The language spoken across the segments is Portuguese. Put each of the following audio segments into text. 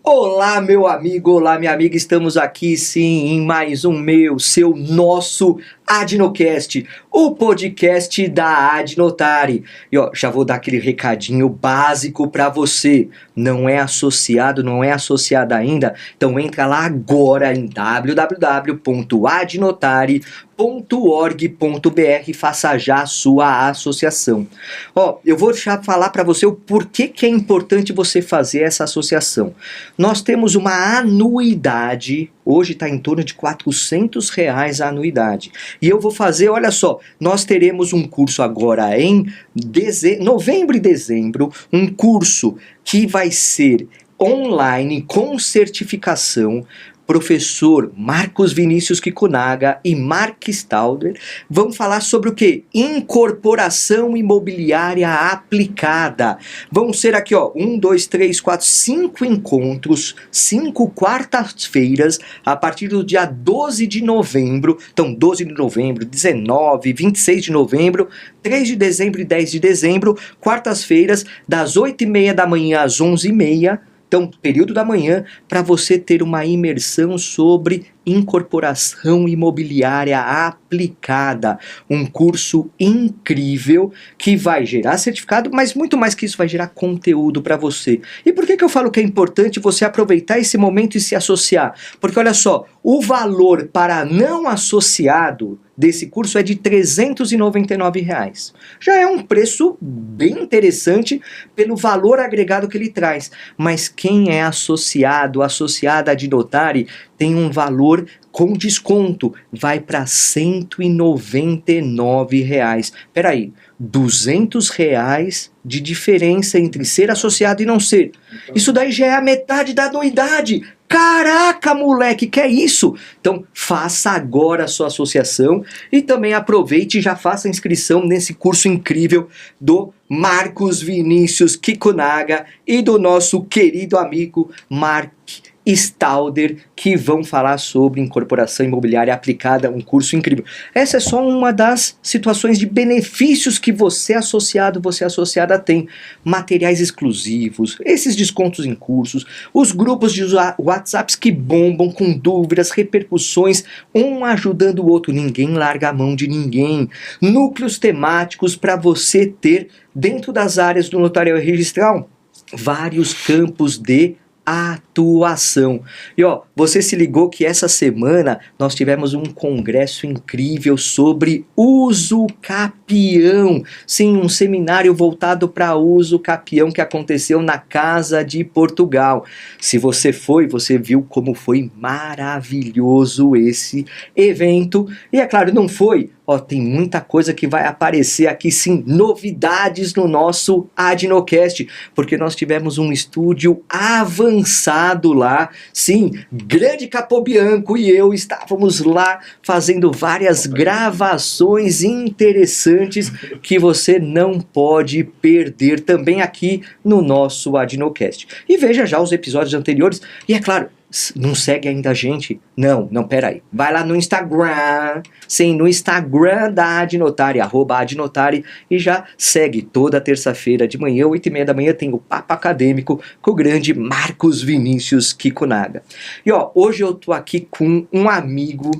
Olá, meu amigo, olá, minha amiga, estamos aqui sim em mais um nosso Adnocast, o podcast da Adnotari. E ó, já vou dar aquele recadinho básico para você. Não é associado, não é associada ainda? Então entra lá agora em www.adnotari.org.br e faça já a sua associação. Ó, eu vou já falar para você o porquê que é importante você fazer essa associação. Nós temos uma anuidade, hoje está em torno de R$400 a anuidade. E eu vou fazer, olha só, nós teremos um curso agora em novembro e dezembro, um curso que vai ser online com certificação. Professor Marcos Vinícius Kikunaga e Mark Stauder vão falar sobre o que? Incorporação imobiliária aplicada. Vão ser aqui, ó, 5 encontros, 5 quartas-feiras, a partir do dia 12 de novembro. Então, 12 de novembro, 19, 26 de novembro, 3 de dezembro e 10 de dezembro, quartas-feiras, das 8h30 da manhã às 11h30. Então, período da manhã, para você ter uma imersão sobre incorporação imobiliária aplicada. Um curso incrível que vai gerar certificado, mas muito mais que isso, vai gerar conteúdo para você. E por que eu falo que é importante você aproveitar esse momento e se associar? Porque olha só, o valor para não associado desse curso é de R$399. Já é um preço bem interessante pelo valor agregado que ele traz. Mas quem é associado, associada a Adnotari, tem um valor com desconto, vai para R$199. Peraí, R$200 de diferença entre ser associado e não ser. Isso daí já é a metade da anuidade. Caraca, moleque, que é isso? Então, faça agora a sua associação e também aproveite e já faça a inscrição nesse curso incrível do Marcos Vinícius Kikunaga e do nosso querido amigo Mark Stauder, que vão falar sobre incorporação imobiliária aplicada, um curso incrível. Essa é só uma das situações de benefícios que você associada tem. Materiais exclusivos, esses descontos em cursos, os grupos de WhatsApps que bombam com dúvidas, repercussões, um ajudando o outro, ninguém larga a mão de ninguém. Núcleos temáticos para você ter dentro das áreas do notarial e registral vários campos de atuação. E ó, você se ligou que essa semana nós tivemos um congresso incrível sobre uso capião. Sim, um seminário voltado para uso capião que aconteceu na Casa de Portugal. Se você foi, você viu como foi maravilhoso esse evento. E é claro, não foi? Ó, tem muita coisa que vai aparecer aqui sim, novidades no nosso Adnocast, porque nós tivemos um estúdio avançado lá, sim, grande Capobianco e eu estávamos lá fazendo várias gravações interessantes que você não pode perder também aqui no nosso Adnocast. E veja já os episódios anteriores, e é claro, não segue ainda a gente? Não, peraí. Vai lá no Instagram, sim, no Instagram da Adnotari, @Adnotari, e já segue. Toda terça-feira de manhã, 8h30 da manhã, tem o Papo Acadêmico com o grande Marcos Vinícius Kikunaga. E ó, hoje eu tô aqui com um amigo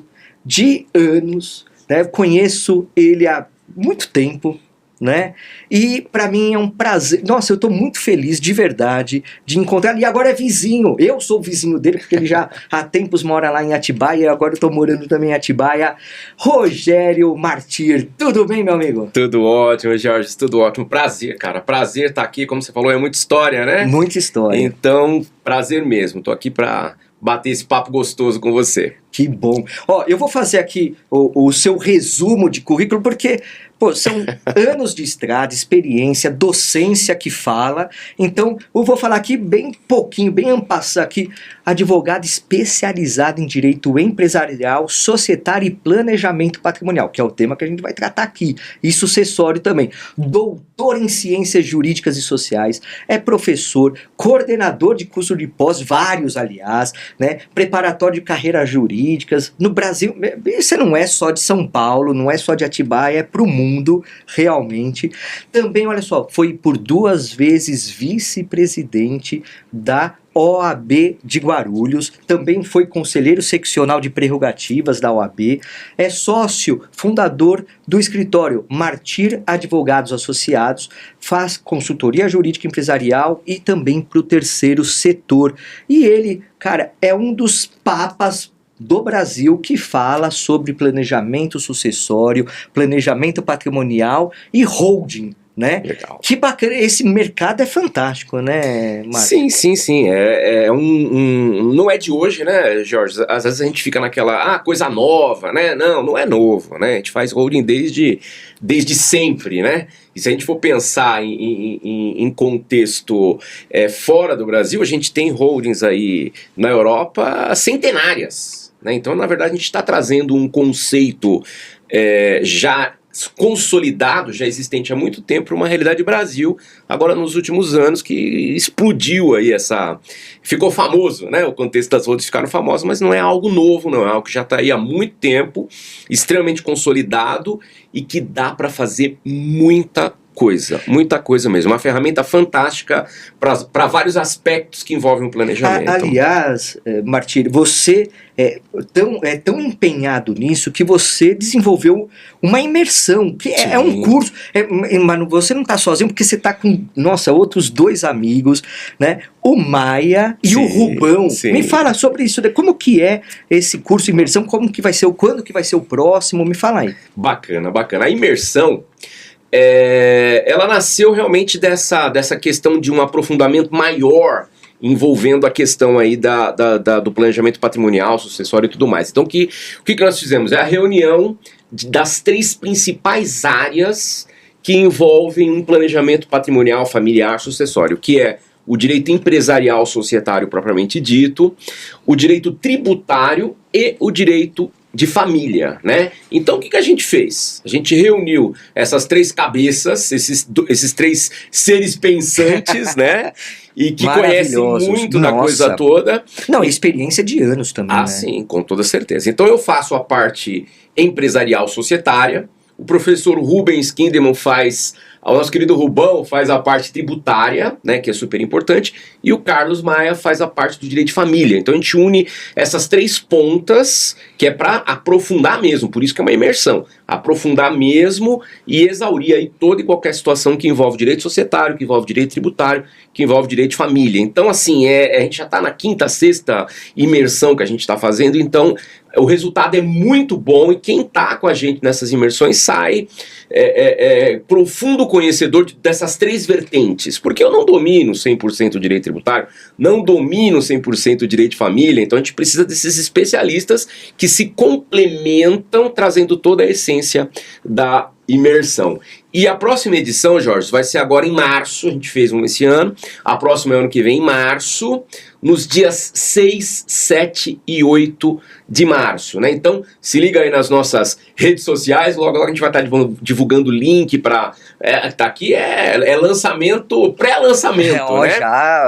de anos, né? Eu conheço ele há muito tempo, né? E para mim é um prazer. Nossa, eu tô muito feliz de verdade de encontrar ele. E agora é vizinho. Eu sou vizinho dele porque ele já há tempos mora lá em Atibaia e agora eu tô morando também em Atibaia. Rogério Martir, tudo bem, meu amigo? Tudo ótimo, Jorge, tudo ótimo. Prazer, cara. Prazer estar aqui, como você falou, é muita história, né? Muita história. Então, prazer mesmo. Tô aqui para bater esse papo gostoso com você. Que bom. Ó, eu vou fazer aqui o seu resumo de currículo, porque pô, são anos de estrada, experiência, docência que fala. Então, eu vou falar aqui bem pouquinho, bem ampassar aqui. Advogado especializado em direito empresarial, societário e planejamento patrimonial, que é o tema que a gente vai tratar aqui. E sucessório também. Doutor em ciências jurídicas e sociais, é professor, coordenador de curso de pós, vários aliás, né? Preparatório de carreira jurídica, jurídicas. No Brasil, isso não é só de São Paulo, não é só de Atibaia, é para o mundo, realmente. Também, olha só, foi por 2 vezes vice-presidente da OAB de Guarulhos, também foi conselheiro seccional de prerrogativas da OAB, é sócio fundador do escritório Martir Advogados Associados, faz consultoria jurídica empresarial e também para o terceiro setor. E ele, cara, é um dos papas do Brasil que fala sobre planejamento sucessório, planejamento patrimonial e holding, né? Legal. Que bacana, esse mercado é fantástico, né, Marcos? Sim. Não é de hoje, né, Jorge? Às vezes a gente fica naquela, coisa nova, né? Não é novo, né? A gente faz holding desde sempre, né? E se a gente for pensar em contexto fora do Brasil, a gente tem holdings aí na Europa centenárias, né? Então, na verdade, a gente está trazendo um conceito já consolidado, já existente há muito tempo, para uma realidade do Brasil, agora nos últimos anos, que explodiu aí ficou famoso, né? O contexto das holdings ficaram famosos, mas não é algo novo, não é algo que já está aí há muito tempo, extremamente consolidado e que dá para fazer muita coisa mesmo. Uma ferramenta fantástica para vários aspectos que envolvem o planejamento. Aliás, Martírio, você é tão empenhado nisso que você desenvolveu uma imersão, que é um curso, mas você não está sozinho, porque você está com, outros 2 amigos, né? O Maia e o Rubão. Sim. Me fala sobre isso, como que é esse curso de imersão, quando que vai ser o próximo, me fala aí. Bacana. A imersão, ela nasceu realmente dessa questão de um aprofundamento maior envolvendo a questão aí do planejamento patrimonial, sucessório e tudo mais. Então, o que nós fizemos? É a reunião das 3 principais áreas que envolvem um planejamento patrimonial, familiar, sucessório, que é o direito empresarial societário propriamente dito, o direito tributário e o direito de família, né? Então o que a gente fez? A gente reuniu essas 3 cabeças, esses 3 seres pensantes, né? E que conhecem muito da coisa toda. Não, experiência de anos também, né? Sim, com toda certeza. Então eu faço a parte empresarial societária, o professor Rubens Kinderman o nosso querido Rubão faz a parte tributária, né, que é super importante, e o Carlos Maia faz a parte do direito de família. Então a gente une essas 3 pontas, que é para aprofundar mesmo, por isso que é uma imersão, aprofundar mesmo e exaurir aí toda e qualquer situação que envolve direito societário, que envolve direito tributário, que envolve direito de família. Então assim, a gente já está na 5ª, 6ª imersão que a gente está fazendo, então o resultado é muito bom e quem está com a gente nessas imersões sai profundo conhecedor dessas 3 vertentes, porque eu não domino 100% o direito tributário, não domino 100% o direito de família, então a gente precisa desses especialistas que se complementam, trazendo toda a essência da imersão. E a próxima edição, Jorge, vai ser agora em março, a gente fez um esse ano, a próxima é ano que vem, em março, nos dias 6, 7 e 8 de março, né? Então, se liga aí nas nossas redes sociais, logo a gente vai estar divulgando o link para... tá aqui, lançamento, pré-lançamento, né?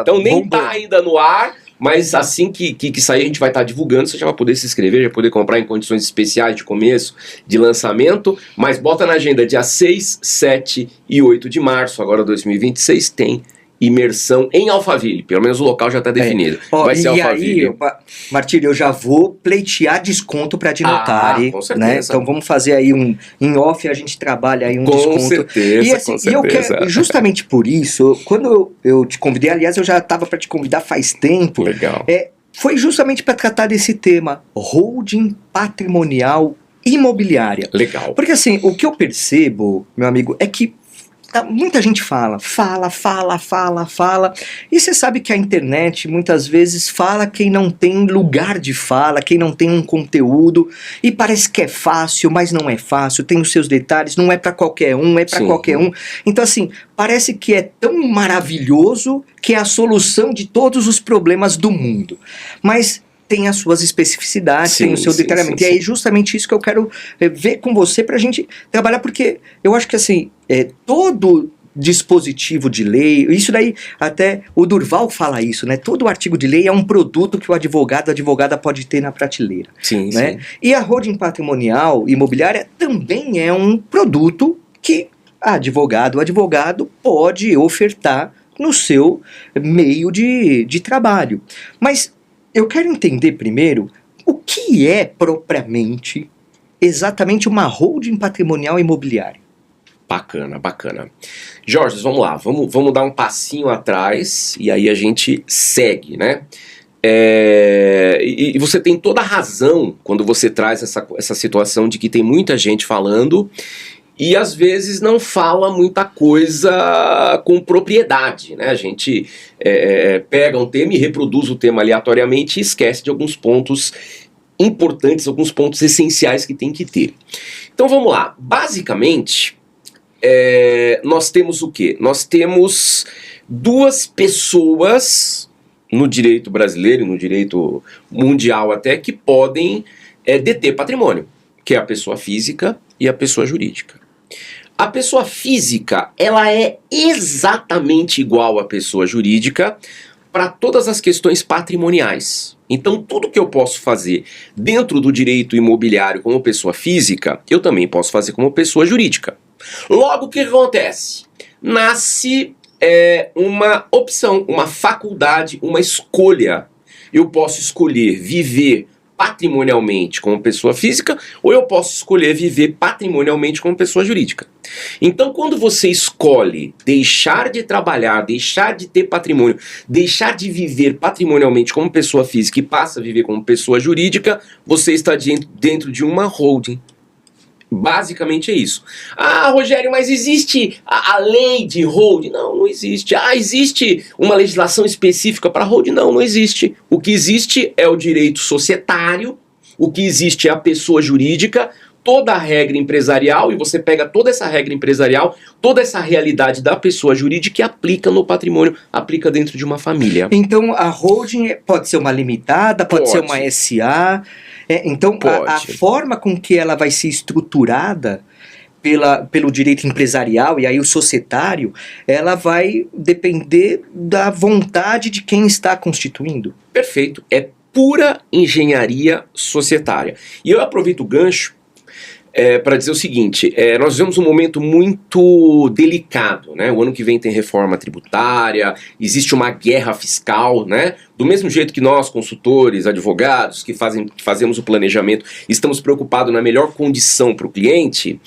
Então nem tá ainda no ar, mas assim que sair a gente vai estar divulgando, você já vai poder se inscrever, já vai poder comprar em condições especiais de começo, de lançamento, mas bota na agenda dia 6, 7 e 8 de março, agora 2026, tem imersão em Alphaville, pelo menos o local já está definido. Vai ser Alphaville. Aí, Martírio, eu já vou pleitear desconto para Dinotari, com certeza. Né? Então vamos fazer aí em off, a gente trabalha aí um desconto. Com certeza. E eu quero, justamente por isso, quando eu te convidei, aliás, eu já estava para te convidar faz tempo. Legal. Foi justamente para tratar desse tema, holding patrimonial imobiliária. Legal. Porque assim, o que eu percebo, meu amigo, é que muita gente fala, e você sabe que a internet muitas vezes fala quem não tem lugar de fala, quem não tem um conteúdo, e parece que é fácil, mas não é fácil, tem os seus detalhes, não é para qualquer um, é para qualquer um. Então assim, parece que é tão maravilhoso que é a solução de todos os problemas do mundo, mas tem as suas especificidades, tem o seu detalhamento. E é justamente isso que eu quero ver com você pra gente trabalhar, porque eu acho que assim, dispositivo de lei, isso daí até o Durval fala isso, né? Todo artigo de lei é um produto que o advogado, a advogada pode ter na prateleira. Sim, Né? sim. E a holding patrimonial imobiliária também é um produto que o advogado pode ofertar no seu meio de trabalho. Mas eu quero entender primeiro o que é propriamente, exatamente uma holding patrimonial imobiliária. Bacana, bacana. Jorge, vamos lá, vamos dar um passinho atrás e aí a gente segue, né? E você tem toda a razão quando você traz essa situação de que tem muita gente falando e às vezes não fala muita coisa com propriedade, né? A gente pega um tema e reproduz o tema aleatoriamente e esquece de alguns pontos importantes, alguns pontos essenciais que tem que ter. Então vamos lá, basicamente nós temos o quê? Nós temos duas pessoas no direito brasileiro, no direito mundial até, que podem deter patrimônio, que é a pessoa física e a pessoa jurídica. A pessoa física, ela é exatamente igual à pessoa jurídica para todas as questões patrimoniais. Então, tudo que eu posso fazer dentro do direito imobiliário como pessoa física, eu também posso fazer como pessoa jurídica. Logo, o que acontece? Nasce uma opção, uma faculdade, uma escolha. Eu posso escolher viver patrimonialmente como pessoa física ou eu posso escolher viver patrimonialmente como pessoa jurídica. Então, quando você escolhe deixar de trabalhar, deixar de ter patrimônio, deixar de viver patrimonialmente como pessoa física e passa a viver como pessoa jurídica, você está dentro de uma holding. Basicamente é isso. Ah, Rogério, mas existe a lei de holding? Não, não existe. Ah, existe uma legislação específica para holding? Não, não existe. O que existe é o direito societário, o que existe é a pessoa jurídica, toda a regra empresarial, e você pega toda essa regra empresarial, toda essa realidade da pessoa jurídica e aplica no patrimônio, aplica dentro de uma família. Então a holding pode ser uma limitada, pode ser uma SA. Então, a forma com que ela vai ser estruturada pelo direito empresarial e aí o societário, ela vai depender da vontade de quem está constituindo. Perfeito. É pura engenharia societária. E eu aproveito o gancho para dizer o seguinte, nós vivemos um momento muito delicado, né? O ano que vem tem reforma tributária, existe uma guerra fiscal, né? Do mesmo jeito que nós, consultores, advogados, que fazemos o planejamento, estamos preocupados na melhor condição para o cliente,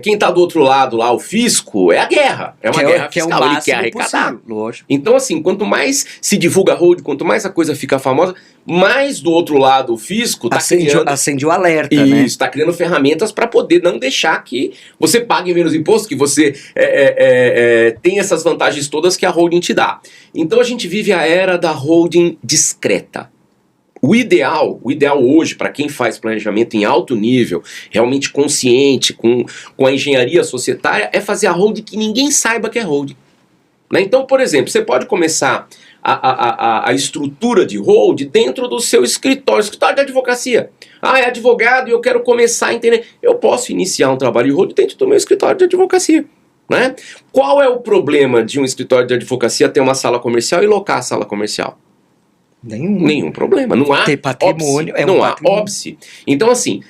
quem está do outro lado lá, o fisco, é a guerra. É uma guerra fiscal, ele quer arrecadar. Lógico. Então, assim, quanto mais se divulga hold, quanto mais a coisa fica famosa, mais do outro lado o fisco está criando... Acende o alerta, né? Isso, está criando ferramentas para poder não deixar que você pague menos imposto, que você tenha essas vantagens todas que a holding te dá. Então a gente vive a era da holding discreta. O ideal hoje, para quem faz planejamento em alto nível, realmente consciente, com a engenharia societária, é fazer a holding que ninguém saiba que é holding. Né? Então, por exemplo, você pode começar a estrutura de holding dentro do seu escritório de advocacia. Ah, é advogado e eu quero começar a entender. Eu posso iniciar um trabalho de holding dentro do meu escritório de advocacia. Né? Qual é o problema de um escritório de advocacia ter uma sala comercial e locar a sala comercial? Nenhum problema. Não há ter patrimônio, óbice. Há óbice. Então, assim,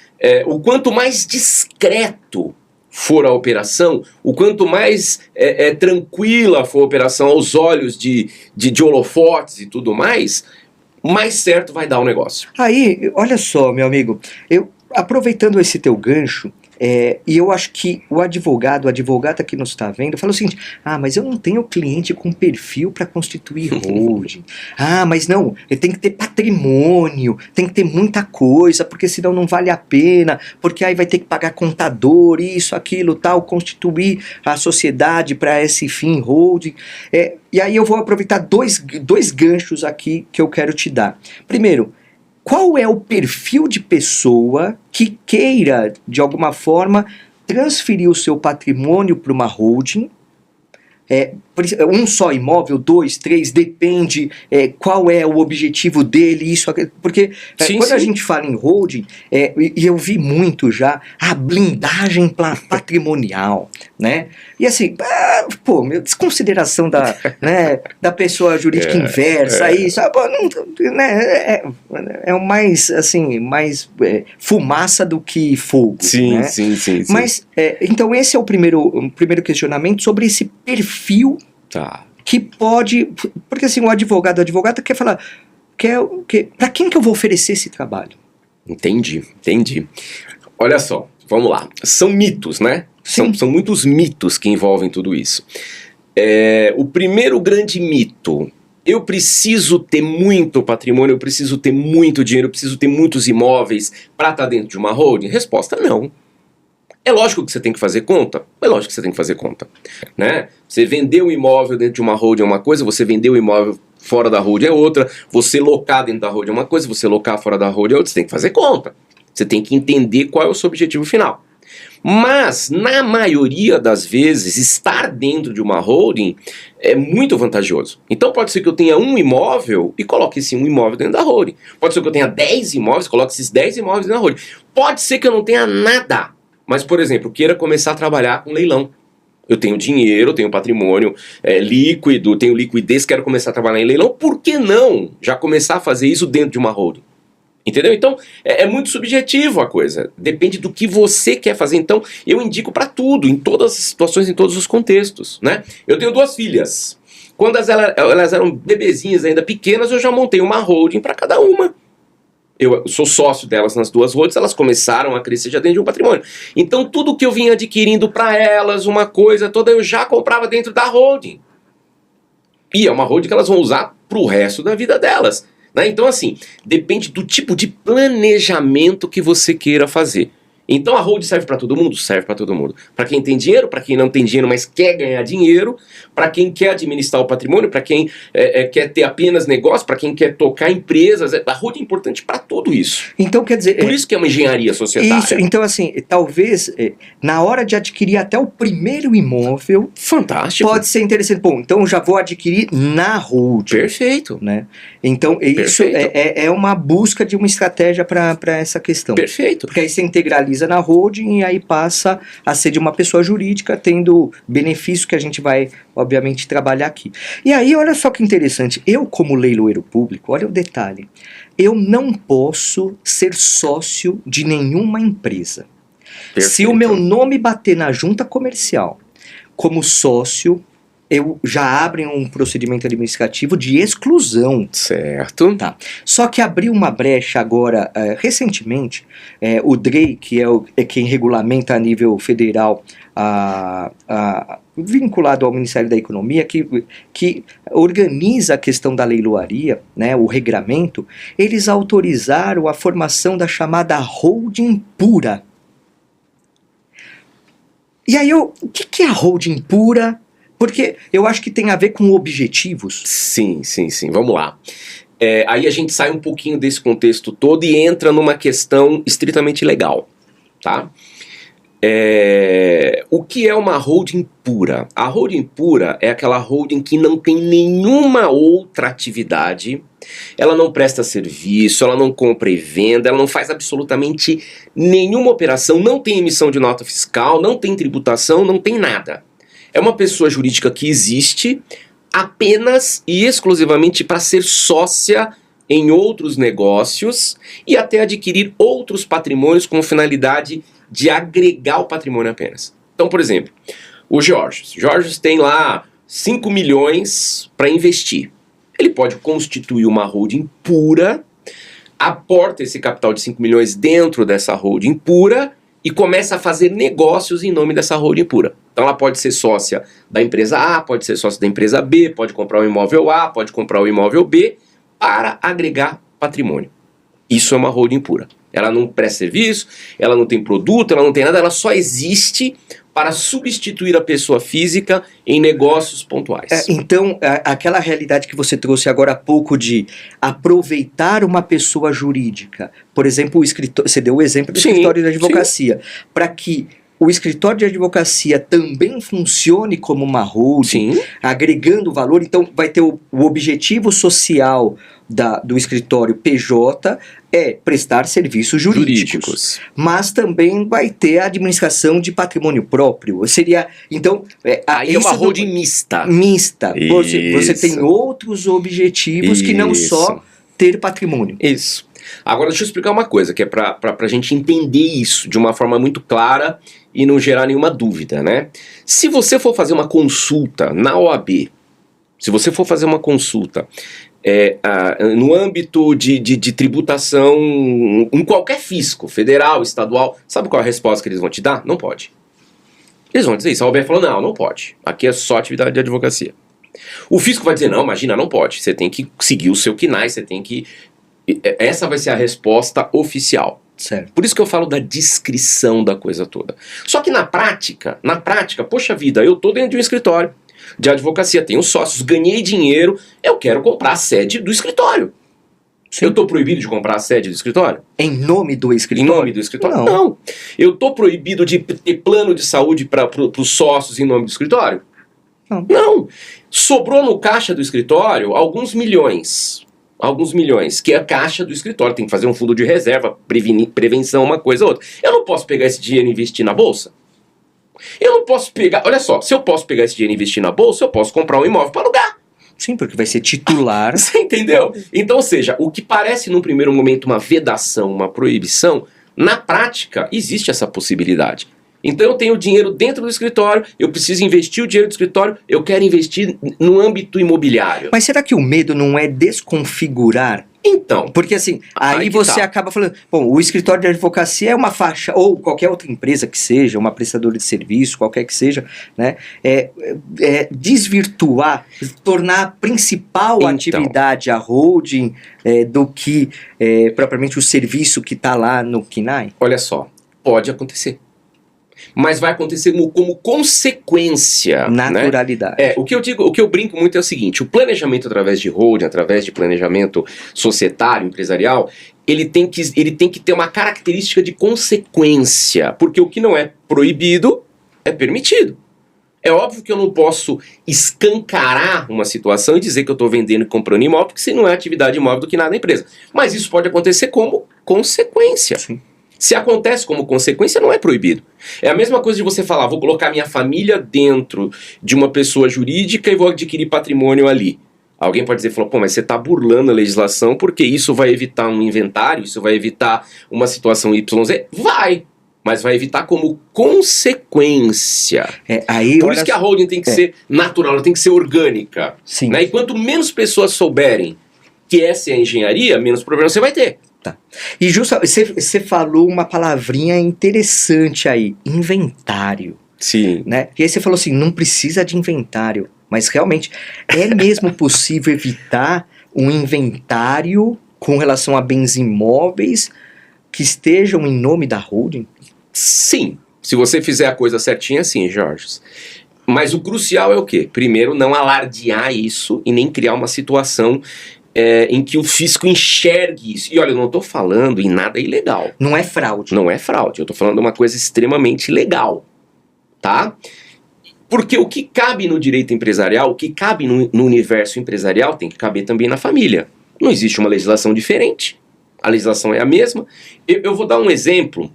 o quanto mais discreto for a operação, o quanto mais tranquila for a operação aos olhos de holofotes e tudo mais certo vai dar o negócio. Aí, olha só, meu amigo, aproveitando esse teu gancho, e eu acho que o advogado, a advogada que nos está vendo, fala o seguinte: mas eu não tenho cliente com perfil para constituir holding. Mas não, tem que ter patrimônio, tem que ter muita coisa, porque senão não vale a pena, porque aí vai ter que pagar contador, isso, aquilo, tal, constituir a sociedade para esse fim, holding. E aí eu vou aproveitar dois ganchos aqui que eu quero te dar. Primeiro, qual é o perfil de pessoa que queira, de alguma forma, transferir o seu patrimônio para uma holding, um só imóvel, 2, 3, depende qual é o objetivo dele, isso, aquilo, porque quando a gente fala em holding, e eu vi muito já a blindagem patrimonial, né? E assim, desconsideração da pessoa jurídica inversa, isso, é o mais, assim, mais fumaça do que fogo. Sim, né? sim. Mas, então esse é o primeiro questionamento sobre esse perfil que pode... Porque assim, a advogada quer falar... Para quem que eu vou oferecer esse trabalho? Entendi. Olha só, vamos lá. São mitos, né? São muitos mitos que envolvem tudo isso. O primeiro grande mito: eu preciso ter muito patrimônio, eu preciso ter muito dinheiro, eu preciso ter muitos imóveis para estar dentro de uma holding? Resposta: não. É lógico que você tem que fazer conta? É lógico que você tem que fazer conta, né? Você vender um imóvel dentro de uma holding é uma coisa, você vender um imóvel fora da holding é outra, você locar dentro da holding é uma coisa, você locar fora da holding é outra, você tem que fazer conta. Você tem que entender qual é o seu objetivo final. Mas, na maioria das vezes, estar dentro de uma holding é muito vantajoso. Então pode ser que eu tenha um imóvel e coloque esse um imóvel dentro da holding. Pode ser que eu tenha 10 imóveis e coloque esses 10 imóveis dentro da holding. Pode ser que eu não tenha nada. Mas, por exemplo, queira começar a trabalhar com leilão. Eu tenho dinheiro, eu tenho patrimônio líquido, tenho liquidez, quero começar a trabalhar em leilão. Por que não já começar a fazer isso dentro de uma holding? Entendeu? Então, é muito subjetivo a coisa. Depende do que você quer fazer. Então, eu indico para tudo, em todas as situações, em todos os contextos, né? Eu tenho 2 filhas. Quando elas eram bebezinhas ainda pequenas, eu já montei uma holding para cada uma. Eu sou sócio delas nas 2 holdings, elas começaram a crescer já dentro de um patrimônio. Então tudo que eu vinha adquirindo para elas, uma coisa toda, eu já comprava dentro da holding. E é uma holding que elas vão usar pro resto da vida delas, né? Então assim, depende do tipo de planejamento que você queira fazer. Então a holding serve para todo mundo? Serve para todo mundo. Para quem tem dinheiro, para quem não tem dinheiro, mas quer ganhar dinheiro, para quem quer administrar o patrimônio, para quem quer ter apenas negócio, para quem quer tocar empresas. A holding é importante para tudo isso. Então quer dizer... Por isso que é uma engenharia societária. Isso, então assim, talvez na hora de adquirir até o primeiro imóvel... Fantástico. Pode ser interessante. Bom, então eu já vou adquirir na holding. Perfeito. Né? Então isso é uma busca de uma estratégia para essa questão. Perfeito. Porque aí você integraliza na holding e aí passa a ser de uma pessoa jurídica, tendo benefício que a gente vai, obviamente, trabalhar aqui. E aí, olha só que interessante, eu como leiloeiro público, olha o detalhe, eu não posso ser sócio de nenhuma empresa. Perfeito. Se o meu nome bater na junta comercial como sócio, eu já abro um procedimento administrativo de exclusão. Certo. Tá. Só que abriu uma brecha agora, recentemente, o DREI, que é quem regulamenta a nível federal, vinculado ao Ministério da Economia, que organiza a questão da leiloaria, né, o regramento, eles autorizaram a formação da chamada holding pura. E aí, o que é a holding pura? Porque eu acho que tem a ver com objetivos. Sim. Vamos lá. Aí a gente sai um pouquinho desse contexto todo e entra numa questão estritamente legal, tá? O que é uma holding pura? A holding pura é aquela holding que não tem nenhuma outra atividade, ela não presta serviço, ela não compra e venda, ela não faz absolutamente nenhuma operação, não tem emissão de nota fiscal, não tem tributação, não tem nada. É uma pessoa jurídica que existe apenas e exclusivamente para ser sócia em outros negócios e até adquirir outros patrimônios com finalidade de agregar o patrimônio apenas. Então, por exemplo, o Jorge tem lá 5 milhões para investir. Ele pode constituir uma holding pura, aporta esse capital de 5 milhões dentro dessa holding pura e começa a fazer negócios em nome dessa holding pura. Então ela pode ser sócia da empresa A, pode ser sócia da empresa B, pode comprar o imóvel A, pode comprar o imóvel B, para agregar patrimônio. Isso é uma holding pura. Ela não presta serviço, ela não tem produto, ela não tem nada, ela só existe para substituir a pessoa física em negócios pontuais. Então, aquela realidade que você trouxe agora há pouco de aproveitar uma pessoa jurídica, por exemplo, o escritório, você deu o exemplo do escritório de advocacia, para que o escritório de advocacia também funcione como uma holding, Sim. agregando valor. Então, vai ter o objetivo social do escritório PJ é prestar serviços jurídicos. Mas também vai ter a administração de patrimônio próprio. Seria, então... Aí é uma holding mista. Mista. Você tem outros objetivos que não só ter patrimônio. Isso. Agora, deixa eu explicar uma coisa, que é para a gente entender isso de uma forma muito clara e não gerar nenhuma dúvida, né? Se você for fazer uma consulta na OAB, se você for fazer uma consulta no âmbito de tributação, em qualquer fisco, federal, estadual, sabe qual é a resposta que eles vão te dar? Não pode. Eles vão dizer isso. A OAB falou, não pode. Aqui é só atividade de advocacia. O fisco vai dizer, não, imagina, não pode. Você tem que seguir o seu KNAI, você tem que... Essa vai ser a resposta oficial. Certo. Por isso que eu falo da descrição da coisa toda. Só que na prática, poxa vida, eu tô dentro de um escritório de advocacia, tenho sócios, ganhei dinheiro, eu quero comprar a sede do escritório. Sim. Eu tô proibido de comprar a sede do escritório? Em nome do escritório? Em nome do escritório? Não. Eu tô proibido de ter plano de saúde para os sócios em nome do escritório? Não. Sobrou no caixa do escritório alguns milhões, que é a caixa do escritório, tem que fazer um fundo de reserva, prevenção, uma coisa ou outra. Eu não posso pegar esse dinheiro e investir na bolsa? Eu não posso pegar, olha só, se eu posso pegar esse dinheiro e investir na bolsa, eu posso comprar um imóvel para alugar. Sim, porque vai ser titular. Você entendeu? Então, ou seja, o que parece num primeiro momento uma vedação, uma proibição, na prática existe essa possibilidade. Então eu tenho dinheiro dentro do escritório, eu preciso investir o dinheiro do escritório, eu quero investir no âmbito imobiliário. Mas será que o medo não é desconfigurar? Então. Porque assim, aí você acaba falando, bom, o escritório de advocacia é uma faixa, ou qualquer outra empresa que seja, uma prestadora de serviço, qualquer que seja, né? Desvirtuar, tornar a principal atividade a holding do que propriamente o serviço que está lá no KNAI? Olha só, pode acontecer. Mas vai acontecer como consequência. Naturalidade. Né? O que eu brinco muito é o seguinte: o planejamento através de holding, através de planejamento societário, empresarial, ele tem que ter uma característica de consequência. Porque o que não é proibido é permitido. É óbvio que eu não posso escancarar uma situação e dizer que eu estou vendendo e comprando imóvel, porque se não é atividade imóvel do que nada da empresa. Mas isso pode acontecer como consequência. Sim. Se acontece como consequência, não é proibido. É a mesma coisa de você falar, vou colocar minha família dentro de uma pessoa jurídica e vou adquirir patrimônio ali. Alguém pode dizer, mas você está burlando a legislação porque isso vai evitar um inventário, isso vai evitar uma situação YZ. Vai, mas vai evitar como consequência. Por isso que a holding tem que ser natural, ela tem que ser orgânica. Sim. Né? E quanto menos pessoas souberem que essa é a engenharia, menos problema você vai ter. Tá. E você falou uma palavrinha interessante aí, inventário. Sim. Né? E aí você falou assim, não precisa de inventário, mas realmente é mesmo possível evitar um inventário com relação a bens imóveis que estejam em nome da holding? Sim, se você fizer a coisa certinha, sim, Jorge. Mas o crucial é o quê? Primeiro, não alardear isso e nem criar uma situação em que o fisco enxergue isso. E olha, eu não estou falando em nada ilegal. Não é fraude. Não é fraude, eu estou falando de uma coisa extremamente legal, tá? Porque o que cabe no direito empresarial, o que cabe no universo empresarial, tem que caber também na família. Não existe uma legislação diferente, a legislação é a mesma. Eu vou dar um exemplo,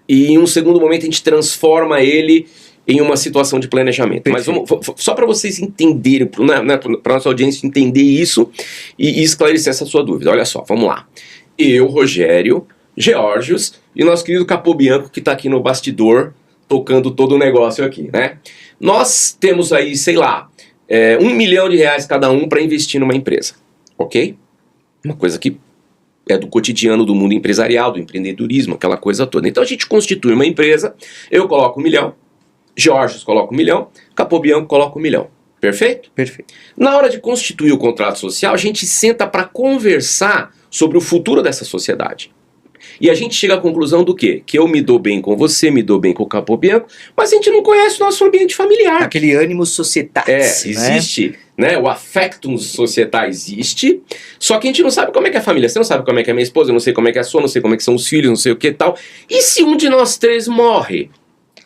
e em um segundo momento a gente transforma ele em uma situação de planejamento. Perfeito. Mas só para vocês entenderem, para a nossa audiência entender isso e esclarecer essa sua dúvida. Olha só, vamos lá. Eu, Rogério, Geórgios e o nosso querido Capobianco, que está aqui no bastidor, tocando todo o negócio aqui, né? Nós temos aí, sei lá, R$1 milhão cada um para investir numa empresa, ok? Uma coisa que é do cotidiano do mundo empresarial, do empreendedorismo, aquela coisa toda. Então a gente constitui uma empresa, eu coloco 1 milhão, Geórgios coloca 1 milhão, Capobianco coloca 1 milhão. Perfeito? Perfeito. Na hora de constituir o contrato social, a gente senta para conversar sobre o futuro dessa sociedade. E a gente chega à conclusão do quê? Que eu me dou bem com você, me dou bem com o Capobianco, mas a gente não conhece o nosso ambiente familiar. Aquele ânimo societário. Existe, né? O affectum societal existe, só que a gente não sabe como é que é a família. Você não sabe como é que é a minha esposa, eu não sei como é que é a sua, não sei como é que são os filhos, não sei o que e tal. E se um de nós três morre?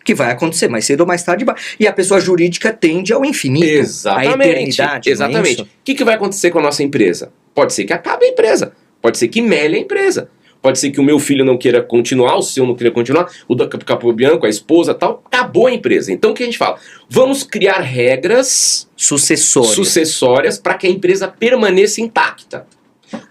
que vai acontecer mais cedo ou mais tarde. E a pessoa jurídica tende ao infinito, Exatamente. à eternidade. Exatamente. Não é O que vai acontecer com a nossa empresa? Pode ser que acabe a empresa. Pode ser que mele a empresa. Pode ser que o meu filho não queira continuar, o seu não queira continuar, o da Capobianco, a esposa tal, acabou a empresa. Então o que a gente fala? Vamos criar regras sucessórias para que a empresa permaneça intacta.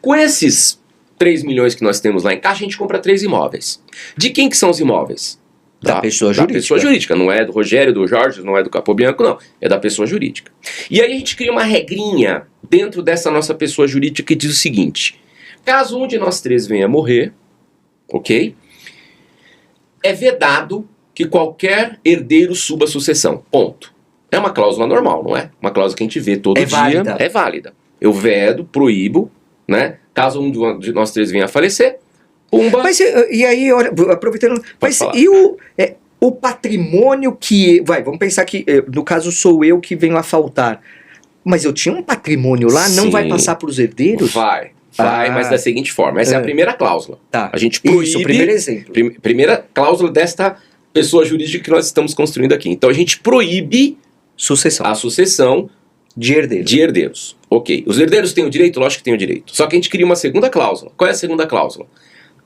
Com esses 3 milhões que nós temos lá em caixa, a gente compra 3 imóveis. De quem que são os imóveis? Da pessoa jurídica. Da pessoa jurídica, não é do Rogério, do Jorge, não é do Capobianco, não. É da pessoa jurídica. E aí a gente cria uma regrinha dentro dessa nossa pessoa jurídica que diz o seguinte: caso um de nós 3 venha a morrer, ok? É vedado que qualquer herdeiro suba a sucessão. Ponto. É uma cláusula normal, não é? Uma cláusula que a gente vê todo dia. Válida. É válida. Eu vedo, proíbo, né? Caso um de nós 3 venha a falecer, pumba. Mas e aí, olha, aproveitando, mas falar. e o patrimônio que, vamos pensar que no caso sou eu que venho a faltar, mas eu tinha um patrimônio lá, não Sim. vai passar para os herdeiros? Vai, mas da seguinte forma. Essa é a primeira cláusula. Tá. A gente proíbe. Isso, o primeiro exemplo. Primeira cláusula desta pessoa jurídica que nós estamos construindo aqui. Então a gente proíbe Sucessão. a sucessão De herdeiros. de herdeiros. Ok. Os herdeiros têm o direito? Lógico que têm o direito. Só que a gente cria uma segunda cláusula. Qual é a segunda cláusula?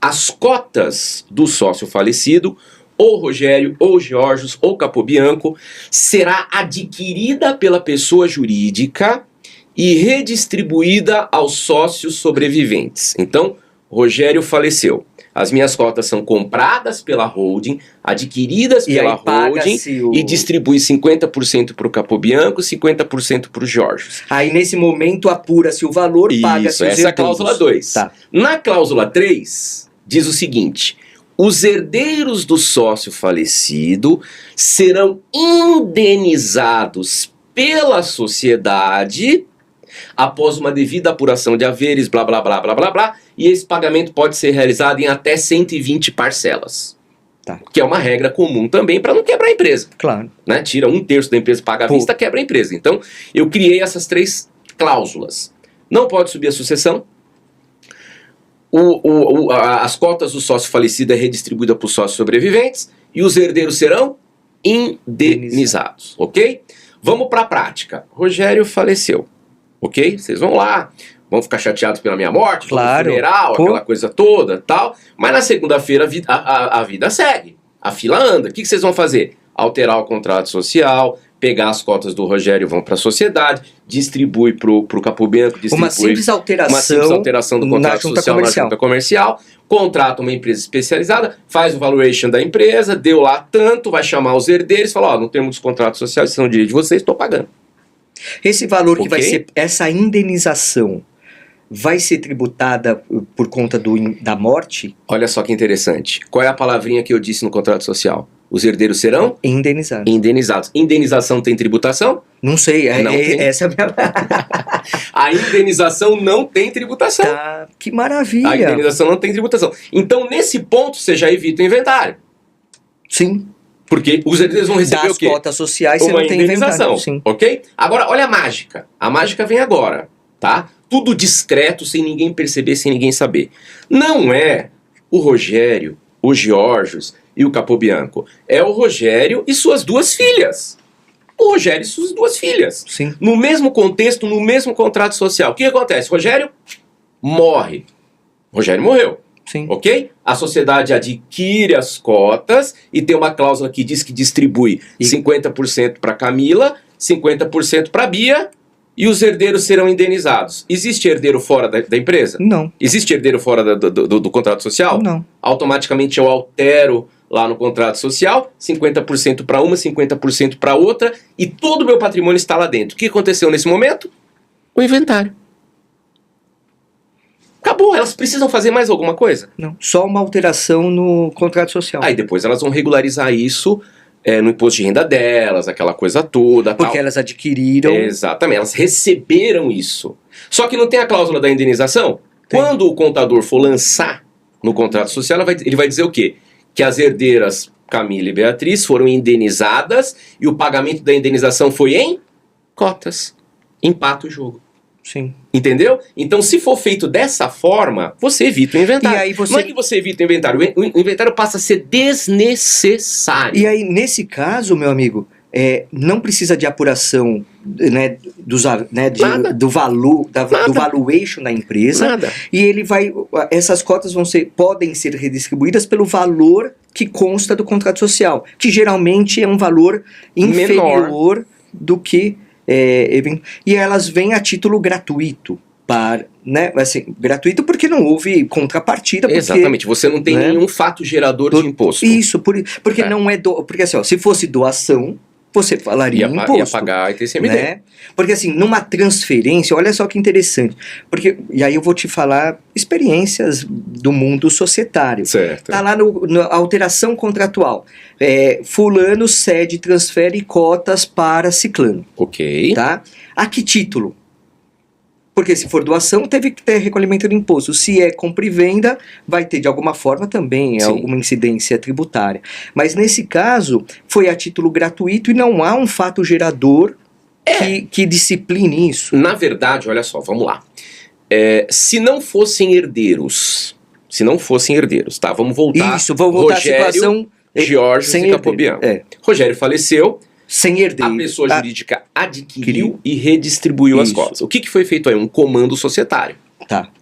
As cotas do sócio falecido, ou Rogério, ou Georgios, ou Capobianco, será adquirida pela pessoa jurídica e redistribuída aos sócios sobreviventes. Então, Rogério faleceu. As minhas cotas são compradas pela holding, adquiridas E pela aí paga-se holding e distribui 50% para o Capobianco, 50% para o Jorge. Aí nesse momento apura-se o valor, paga-se Isso, os essa é a herdeiros. cláusula 2. Tá. Na cláusula 3, diz o seguinte: os herdeiros do sócio falecido serão indenizados pela sociedade após uma devida apuração de haveres, blá, blá, blá, blá, blá, blá, e esse pagamento pode ser realizado em até 120 parcelas. Tá. Que é uma regra comum também para não quebrar a empresa. Claro. Né? Tira 1/3 da empresa, paga à vista, quebra a empresa. Então, eu criei essas 3 cláusulas. Não pode subir a sucessão. As cotas do sócio falecido é redistribuída para os sócios sobreviventes e os herdeiros serão indenizados. Ok? Vamos para a prática. Rogério faleceu. Ok? Vocês vão lá, vão ficar chateados pela minha morte, claro. Funeral, aquela coisa toda, tal. Mas na segunda-feira a vida segue. A fila anda. O que vocês vão fazer? Alterar o contrato social, pegar as cotas do Rogério, vão para a sociedade, distribui para o Capobianco, distribui Uma simples alteração do contrato social na junta comercial, contrata uma empresa especializada, faz o valuation da empresa, deu lá tanto, vai chamar os herdeiros, fala, no termo dos contratos sociais, são direitos de vocês, estou pagando. Esse valor que Ok. vai ser, essa indenização, vai ser tributada por conta da morte? Olha só que interessante. Qual é a palavrinha que eu disse no contrato social? Os herdeiros serão Indenizado. indenizados. Indenização tem tributação? Não sei, Não tem. essa é a minha... A indenização não tem tributação. Tá, que A maravilha. indenização não tem tributação. Então, nesse ponto, você já evita o inventário. Sim, Porque os herdeiros vão receber das o quê? cotas sociais você Uma não tem indenização, inventário. Sim. ok? Agora, olha a mágica. A mágica vem agora, tá? Tudo discreto, sem ninguém perceber, sem ninguém saber. Não é o Rogério, o Georgios e o Capobianco. É o Rogério e suas 2 filhas. O Rogério e suas 2 filhas. Sim. No mesmo contexto, no mesmo contrato social. O que acontece? Rogério morre. Rogério morreu. Sim. Ok? A sociedade adquire as cotas e tem uma cláusula que diz que distribui 50% para Camila, 50% para Bia e os herdeiros serão indenizados. Existe herdeiro fora da empresa? Não. Existe herdeiro fora do contrato social? Não. Automaticamente eu altero lá no contrato social, 50% para uma, 50% para outra e todo o meu patrimônio está lá dentro. O que aconteceu nesse momento? O inventário. Acabou, elas precisam fazer mais alguma coisa? Não. Só uma alteração no contrato social. Aí depois elas vão regularizar isso no imposto de renda delas, aquela coisa toda. Porque tal. elas adquiriram. Exatamente, elas receberam isso. Só que não tem a cláusula da indenização? Tem. Quando o contador for lançar no contrato social, ele vai dizer o quê? Que as herdeiras Camila e Beatriz foram indenizadas e o pagamento da indenização foi em cotas. Empata o jogo. Sim. Entendeu? Então, se for feito dessa forma, você evita o inventário. E aí você... Não é que você evita o inventário, o inventário passa a ser desnecessário. E aí, nesse caso, meu amigo, não precisa de apuração, né, do valor, do valuation da empresa. Nada. E ele vai. Essas cotas podem ser redistribuídas pelo valor que consta do contrato social, que geralmente é um valor inferior do que. E elas vêm a título gratuito. Né, assim, gratuito porque não houve contrapartida. Porque, exatamente, você não tem nenhum fato gerador de imposto. Isso, porque não é porque assim, ó, se fosse doação, você falaria imposto. Ia pagar ITCMD. Né? Porque assim, numa transferência, olha só que interessante. E aí eu vou te falar experiências do mundo societário. Certo. Tá lá na alteração contratual. Fulano cede, transfere cotas para ciclano. Ok. Tá? A que título? Porque se for doação, teve que ter recolhimento de imposto. Se é compra e venda, vai ter de alguma forma também alguma incidência tributária. Mas nesse caso, foi a título gratuito e não há um fato gerador que discipline isso. Na verdade, olha só, vamos lá. Se não fossem herdeiros, tá? Vamos voltar. Isso, vamos voltar Rogério, à situação... Georges e Capobianco. Rogério faleceu. Sem herdeiro. A pessoa jurídica adquiriu e redistribuiu as cotas. O que foi feito aí? Um comando societário.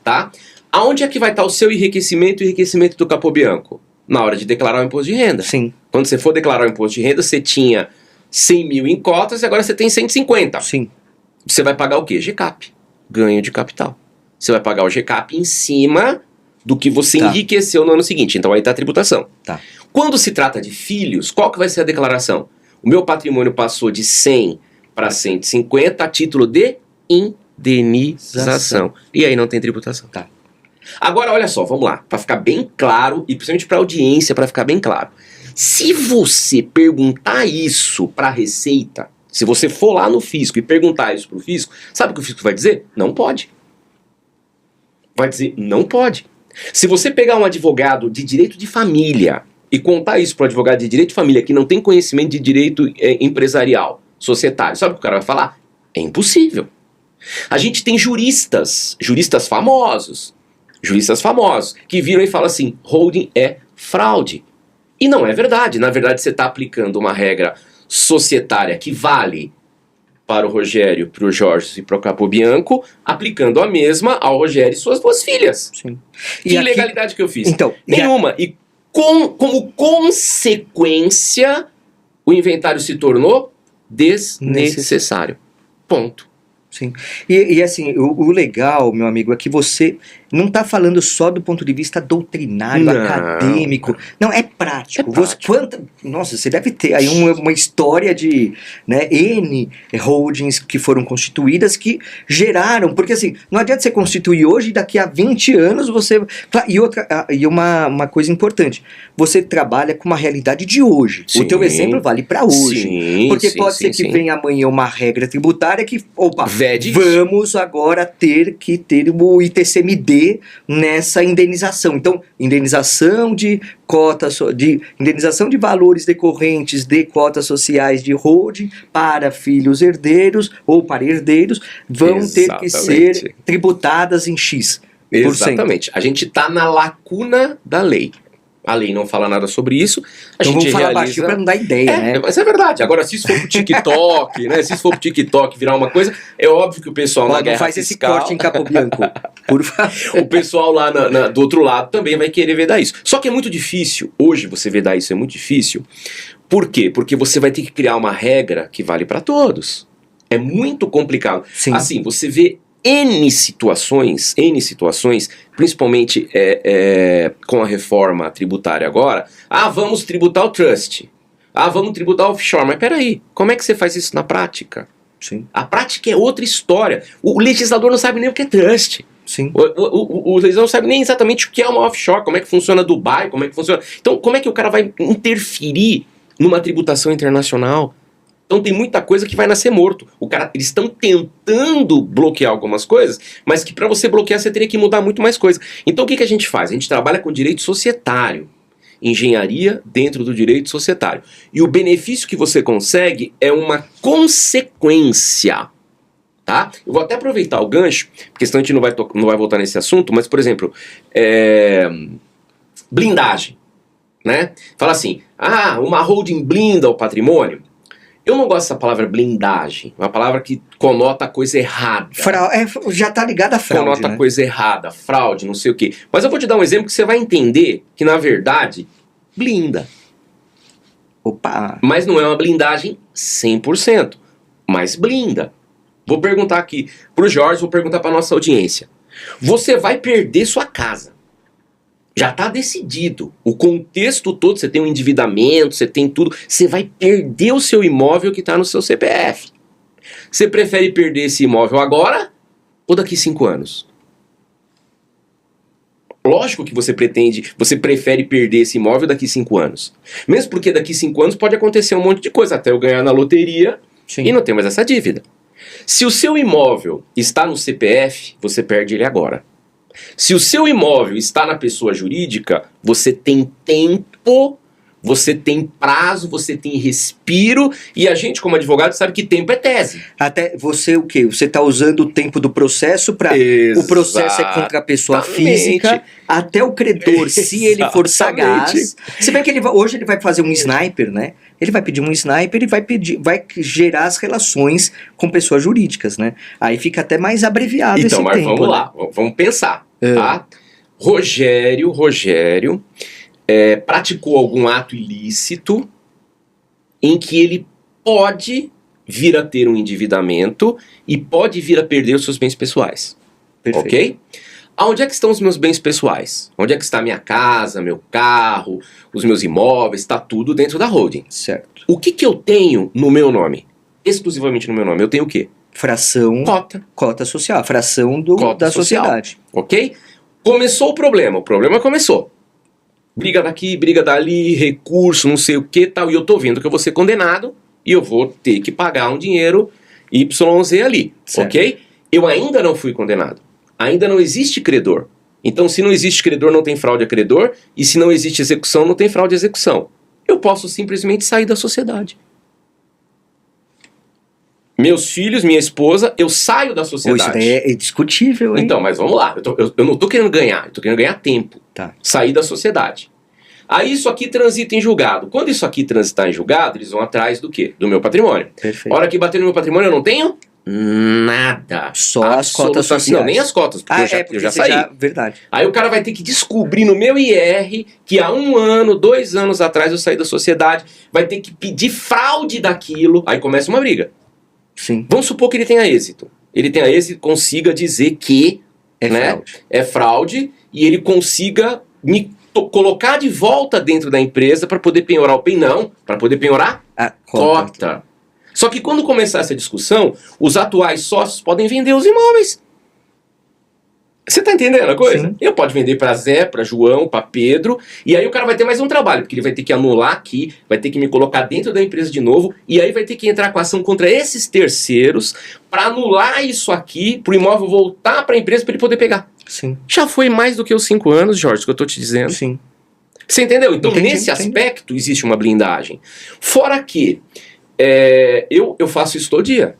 Tá? Aonde é que vai estar o seu enriquecimento e o enriquecimento do Capobianco? Na hora de declarar o imposto de renda. Sim. Quando você for declarar o imposto de renda, você tinha 100 mil em cotas e agora você tem 150. Sim. Você vai pagar o quê? GCAP. Ganho de capital. Você vai pagar o GCAP em cima do que você enriqueceu no ano seguinte. Então aí está a tributação. Tá. Quando se trata de filhos, qual que vai ser a declaração? O meu patrimônio passou de 100 para 150 a título de indenização. E aí não tem tributação. Tá. Agora, olha só, vamos lá. Para ficar bem claro, e principalmente para a audiência, para ficar bem claro. Se você perguntar isso para a Receita, se você for lá no fisco e perguntar isso para o fisco, sabe o que o fisco vai dizer? Não pode. Vai dizer, não pode. Se você pegar um advogado de direito de família e contar isso para o advogado de direito de família que não tem conhecimento de direito empresarial, societário, sabe o que o cara vai falar? É impossível. A gente tem juristas famosos, que viram e falam assim, holding é fraude. E não é verdade. Na verdade, você está aplicando uma regra societária que vale para o Rogério, para o Jorge e para o Capobianco, aplicando a mesma ao Rogério e suas duas filhas. Sim. Que ilegalidade que eu fiz? Então, nenhuma. E como consequência, o inventário se tornou desnecessário. Ponto. Sim. E assim, o legal, meu amigo, é que você não está falando só do ponto de vista doutrinário, acadêmico. Não, é prático. Nossa, você deve ter aí uma história de N holdings que foram constituídas que geraram. Porque assim, não adianta você constituir hoje e daqui a 20 anos você... E uma coisa importante, você trabalha com uma realidade de hoje. Sim. O teu exemplo vale para hoje. Sim, porque pode ser que venha amanhã uma regra tributária que... Vamos agora ter que ter o ITCMD nessa indenização. Então, indenização de cotas, indenização de valores decorrentes de cotas sociais de holding para filhos herdeiros ou para herdeiros vão ter que ser tributadas em X%. Exatamente. A gente está na lacuna da lei. A lei não fala nada sobre isso. Então vamos falar baixinho para não dar ideia, né? Mas é verdade. Agora, se isso for pro TikTok, Se isso for pro TikTok virar uma coisa, é óbvio que o pessoal na guerra faz fiscal... esse corte em Capobianco, por favor. O pessoal lá do outro lado também vai querer vedar isso. Só que é muito difícil. Hoje você vedar isso é muito difícil. Por quê? Porque você vai ter que criar uma regra que vale para todos. É muito complicado. Sim. Assim, você vê N situações, principalmente com a reforma tributária agora. Vamos tributar o trust. Vamos tributar o offshore. Mas peraí, como é que você faz isso na prática? Sim. A prática é outra história. O legislador não sabe nem o que é trust. Sim. O legislador não sabe nem exatamente o que é uma offshore, como é que funciona Dubai, como é que funciona... Então, como é que o cara vai interferir numa tributação internacional? Então tem muita coisa que vai nascer morto. Eles estão tentando bloquear algumas coisas, mas que para você bloquear você teria que mudar muito mais coisa. Então o que a gente faz? A gente trabalha com direito societário. Engenharia dentro do direito societário. E o benefício que você consegue é uma consequência. tá? Eu vou até aproveitar o gancho, porque senão a gente não vai voltar nesse assunto, mas, por exemplo, blindagem, né? Fala assim, uma holding blinda o patrimônio. Eu não gosto dessa palavra blindagem, uma palavra que conota coisa errada. Já tá ligado a fraude, conota né? coisa errada, fraude, não sei o quê. Mas eu vou te dar um exemplo que você vai entender que, na verdade, blinda. Opa! Mas não é uma blindagem 100%, mas blinda. Vou perguntar aqui pro Jorge, vou perguntar pra nossa audiência. Você vai perder sua casa. Já está decidido. O contexto todo, você tem um endividamento, você tem tudo. Você vai perder o seu imóvel que está no seu CPF. Você prefere perder esse imóvel agora ou daqui 5 anos? Lógico que você prefere perder esse imóvel daqui 5 anos. Mesmo porque daqui 5 anos pode acontecer um monte de coisa, até eu ganhar na loteria. Sim. E não ter mais essa dívida. Se o seu imóvel está no CPF, você perde ele agora. Se o seu imóvel está na pessoa jurídica, você tem tempo, você tem prazo, você tem respiro, e a gente, como advogado, sabe que tempo é tese. Até você o quê? Você está usando o tempo do processo para... O processo é contra a pessoa física, até o credor, se ele for sagaz. Se bem que hoje ele vai fazer um sniper, né? Ele vai pedir um sniper e vai gerar as relações com pessoas jurídicas, né? Aí fica até mais abreviado esse tempo. Então, mas vamos lá, vamos pensar, tá? Rogério praticou algum ato ilícito em que ele pode vir a ter um endividamento e pode vir a perder os seus bens pessoais. Perfeito. Ok? Aonde é que estão os meus bens pessoais? Onde é que está a minha casa, meu carro, os meus imóveis? Está tudo dentro da holding. Certo. O que eu tenho no meu nome? Exclusivamente no meu nome. Eu tenho o quê? Fração. Cota social. Fração da sociedade. Ok? Começou o problema começou. Briga daqui, briga dali, recurso, não sei o que tal. E eu tô vendo que eu vou ser condenado e eu vou ter que pagar um dinheiro YZ ali. Certo. Ok? Eu ainda não fui condenado. Ainda não existe credor. Então, se não existe credor, não tem fraude a credor. E se não existe execução, não tem fraude a execução. Eu posso simplesmente sair da sociedade. Meus filhos, minha esposa, eu saio da sociedade. Isso daí é discutível, hein? Então, mas vamos lá. Eu não tô querendo ganhar, eu tô querendo ganhar tempo. Tá. Sair da sociedade. Aí isso aqui transita em julgado. Quando isso aqui transitar em julgado, eles vão atrás do quê? Do meu patrimônio. Perfeito. A hora que bater no meu patrimônio, eu não tenho nada. Só as cotas sociais. Não, nem as cotas, porque eu já saí. Verdade. Aí o cara vai ter que descobrir no meu IR que há 1 ano, 2 anos atrás eu saí da sociedade, vai ter que pedir fraude daquilo. Aí começa uma briga. Sim. Vamos supor que ele tenha êxito. Ele tenha êxito e consiga dizer que é fraude e ele consiga me colocar de volta dentro da empresa para poder penhorar o não, para poder penhorar a cota. Só que quando começar essa discussão, os atuais sócios podem vender os imóveis. Você tá entendendo a coisa? Sim. Ele pode vender para Zé, para João, para Pedro, e aí o cara vai ter mais um trabalho, porque ele vai ter que anular aqui, vai ter que me colocar dentro da empresa de novo, e aí vai ter que entrar com ação contra esses terceiros para anular isso aqui, pro imóvel voltar para a empresa para ele poder pegar. Sim. Já foi mais do que os 5 anos, Jorge, que eu tô te dizendo. Sim. Você entendeu? Então, nesse aspecto, existe uma blindagem. Fora que eu faço isso todo dia.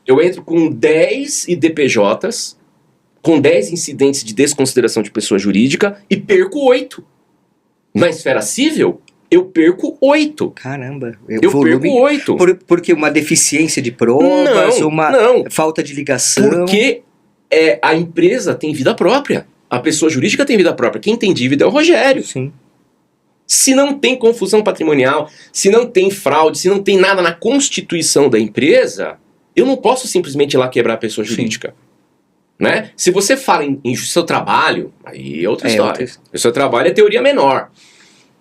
Eu entro com 10 IDPJs, com 10 incidentes de desconsideração de pessoa jurídica e perco 8. Na esfera civil, eu perco 8. Caramba. Eu perco 8. Porque uma deficiência de provas, uma falta de ligação. Porque a empresa tem vida própria. A pessoa jurídica tem vida própria. Quem tem dívida é o Rogério. Sim. Se não tem confusão patrimonial, se não tem fraude, se não tem nada na constituição da empresa, eu não posso simplesmente ir lá quebrar a pessoa jurídica. Né? Se você fala em seu trabalho, aí é outra história. O seu trabalho é teoria menor.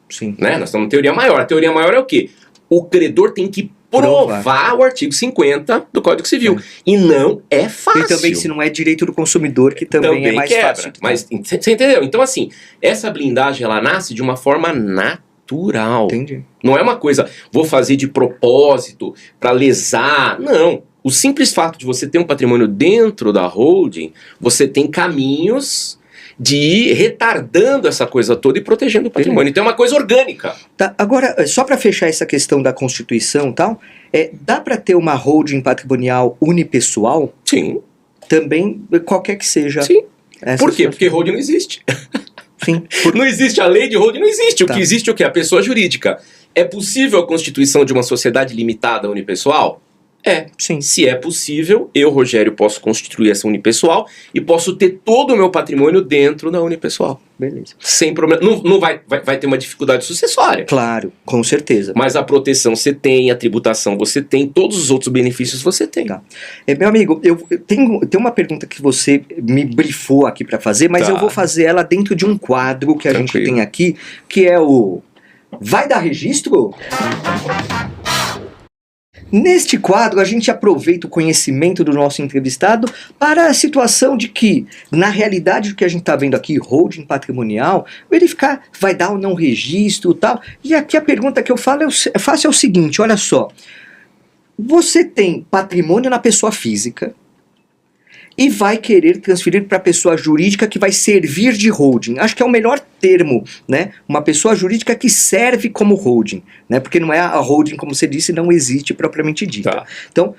Sim. Né? Nós estamos na teoria maior. A teoria maior é o quê? O credor tem que provar o artigo 50 do Código Civil. E não é fácil. E também se não é direito do consumidor, que também é mais fácil. Mas você entendeu? Então assim, essa blindagem ela nasce de uma forma natural. Entendi. Não é uma coisa, vou fazer de propósito para lesar. Não. O simples fato de você ter um patrimônio dentro da holding, você tem caminhos de ir retardando essa coisa toda e protegendo o patrimônio. Então é uma coisa orgânica. Tá, agora, só para fechar essa questão da Constituição e tal, dá para ter uma holding patrimonial unipessoal? Sim. Também, qualquer que seja. Sim. Essa Por quê? situação. Porque holding não existe. Sim. Não existe a lei de holding, não existe. O Tá. que existe é o quê? A pessoa jurídica. É possível a constituição de uma sociedade limitada unipessoal? É. Sim. Se é possível, eu, Rogério, posso constituir essa unipessoal e posso ter todo o meu patrimônio dentro da unipessoal. Beleza. Sem problema. Não vai ter uma dificuldade sucessória. Claro, com certeza. Mas a proteção você tem, a tributação você tem, todos os outros benefícios você tem. Tá. Meu amigo, eu tenho uma pergunta que você me brifou aqui para fazer, mas Tá. eu vou fazer ela dentro de um quadro que a gente Tranquilo. tem aqui, que é o Vai dar registro? Neste quadro, a gente aproveita o conhecimento do nosso entrevistado para a situação de que, na realidade, o que a gente está vendo aqui, holding patrimonial, verificar vai dar ou não registro e tal. E aqui a pergunta que eu faço é o seguinte, olha só. Você tem patrimônio na pessoa física e vai querer transferir para a pessoa jurídica que vai servir de holding. Acho que é o melhor termo, né? Uma pessoa jurídica que serve como holding, né? Porque não é a holding, como você disse, não existe propriamente dita. Tá. Então,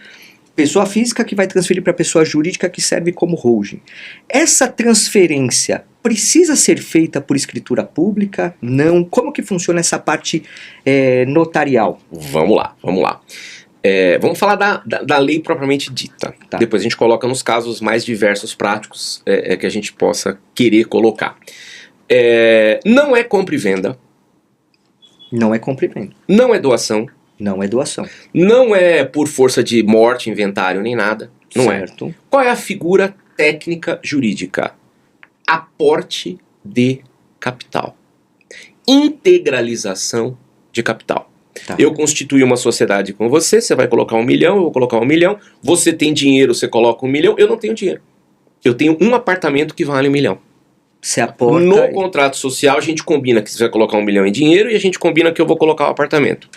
pessoa física que vai transferir para a pessoa jurídica que serve como holding. Essa transferência precisa ser feita por escritura pública? Não? Como que funciona essa parte notarial? Vamos lá. Vamos falar da lei propriamente dita. Tá. Depois a gente coloca nos casos mais diversos, práticos, que a gente possa querer colocar. Não é compra e venda, Não é compra e venda. não é doação, Não é doação. não é por força de morte, inventário, nem nada. Não é. Certo. Qual é a figura técnica jurídica? Aporte de capital. Integralização de capital. Tá. Eu constituí uma sociedade com você, você vai colocar 1 milhão, eu vou colocar 1 milhão, você tem dinheiro, você coloca 1 milhão, eu não tenho dinheiro. Eu tenho um apartamento que vale 1 milhão. Você aporta... No contrato social, a gente combina que você vai colocar 1 milhão em dinheiro e a gente combina que eu vou colocar o apartamento.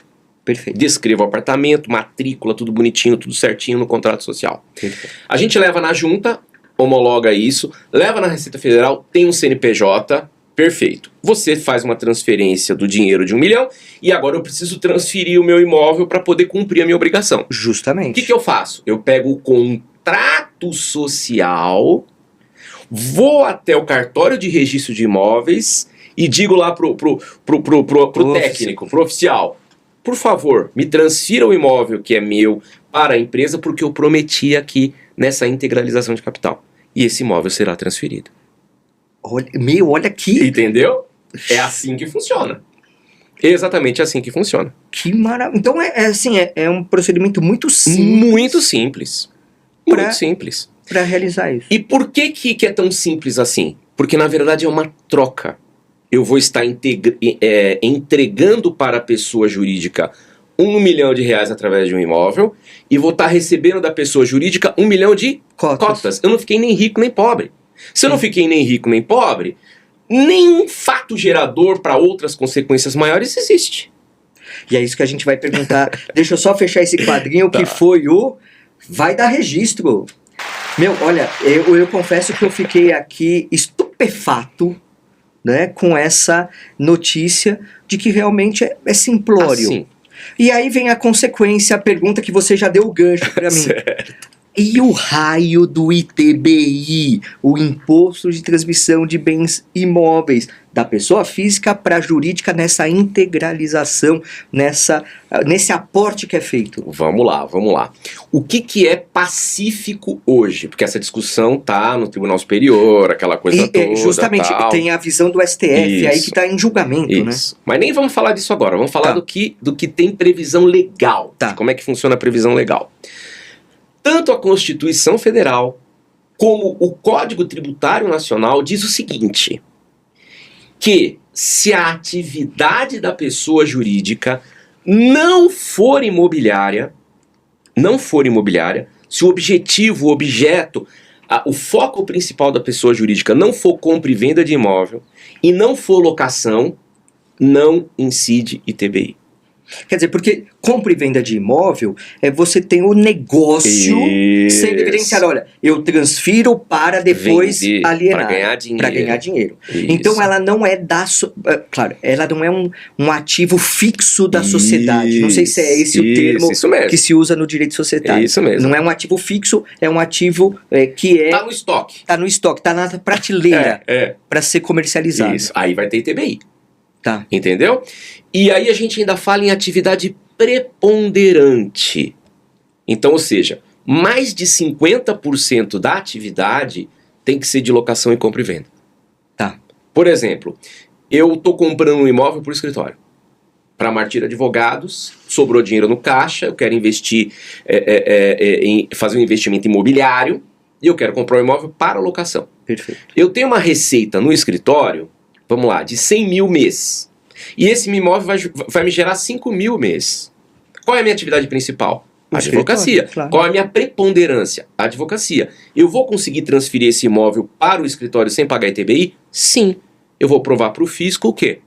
Perfeito. Descrevo o apartamento, matrícula, tudo bonitinho, tudo certinho no contrato social. Perfeito. A gente leva na junta, homologa isso, leva na Receita Federal, tem um CNPJ, perfeito. Você faz uma transferência do dinheiro de 1 milhão e agora eu preciso transferir o meu imóvel para poder cumprir a minha obrigação. O Justamente. que eu faço? Eu pego o contrato social, vou até o cartório de registro de imóveis e digo lá pro técnico, pro oficial, por favor, me transfira o imóvel que é meu para a empresa porque eu prometi aqui nessa integralização de capital. E esse imóvel será transferido. Olha aqui. Entendeu? É assim que funciona. Exatamente assim que funciona. Que maravilha. Então é um procedimento muito simples Muito simples. Muito simples. para realizar isso. E por que é tão simples assim? Porque na verdade é uma troca. Eu vou estar entregando para a pessoa jurídica 1 milhão de reais através de um imóvel e vou estar recebendo da pessoa jurídica 1 milhão de cotas. Eu não fiquei nem rico nem pobre. Se eu não fiquei nem rico nem pobre, nenhum fato gerador para outras consequências maiores existe. E é isso que a gente vai perguntar. Deixa eu só fechar esse quadrinho que foi o Vai dar registro. Meu, olha, eu confesso que eu fiquei aqui estupefato, né, com essa notícia de que realmente é simplório. Assim. E aí vem a consequência, a pergunta que você já deu o gancho para mim. Certo. E o raio do ITBI, o Imposto de Transmissão de Bens Imóveis, da pessoa física para a jurídica nessa integralização, nesse aporte que é feito? Vamos lá. O que é pacífico hoje? Porque essa discussão tá no Tribunal Superior, aquela coisa toda. Justamente, tal. tem a visão do STF aí que está em julgamento, Isso. Mas nem vamos falar disso agora, vamos falar Tá. do que tem previsão legal. Tá. De como é que funciona a previsão legal. Tanto a Constituição Federal como o Código Tributário Nacional diz o seguinte, que se a atividade da pessoa jurídica não for imobiliária, se o objetivo, o objeto, o foco principal da pessoa jurídica não for compra e venda de imóvel e não for locação, não incide ITBI. Quer dizer, porque compra e venda de imóvel, você tem o negócio sendo evidenciado. Olha, eu transfiro para depois Vender, alienar. para ganhar dinheiro. Para ganhar dinheiro. Isso. Então ela não é claro, ela não é um ativo fixo da sociedade. Não sei se é esse o termo isso mesmo. que se usa no direito societário. É isso mesmo. Não é um ativo fixo, é um ativo que Tá no estoque. tá no estoque, tá na prateleira para ser comercializado. Isso. Aí vai ter ITBI. Tá. Entendeu? E aí a gente ainda fala em atividade preponderante. Então, ou seja, mais de 50% da atividade tem que ser de locação e compra e venda. Tá. Por exemplo, eu estou comprando um imóvel por escritório. Para Martir Advogados, sobrou dinheiro no caixa, eu quero investir, fazer um investimento imobiliário e eu quero comprar um imóvel para locação. Perfeito. Eu tenho uma receita no escritório, vamos lá, de 100 mil mês. E esse imóvel vai me gerar 5 mil mês. Qual é a minha atividade principal? A advocacia. Claro. Qual é a minha preponderância? A advocacia. Eu vou conseguir transferir esse imóvel para o escritório sem pagar ITBI? Sim. Eu vou provar para o fisco o quê?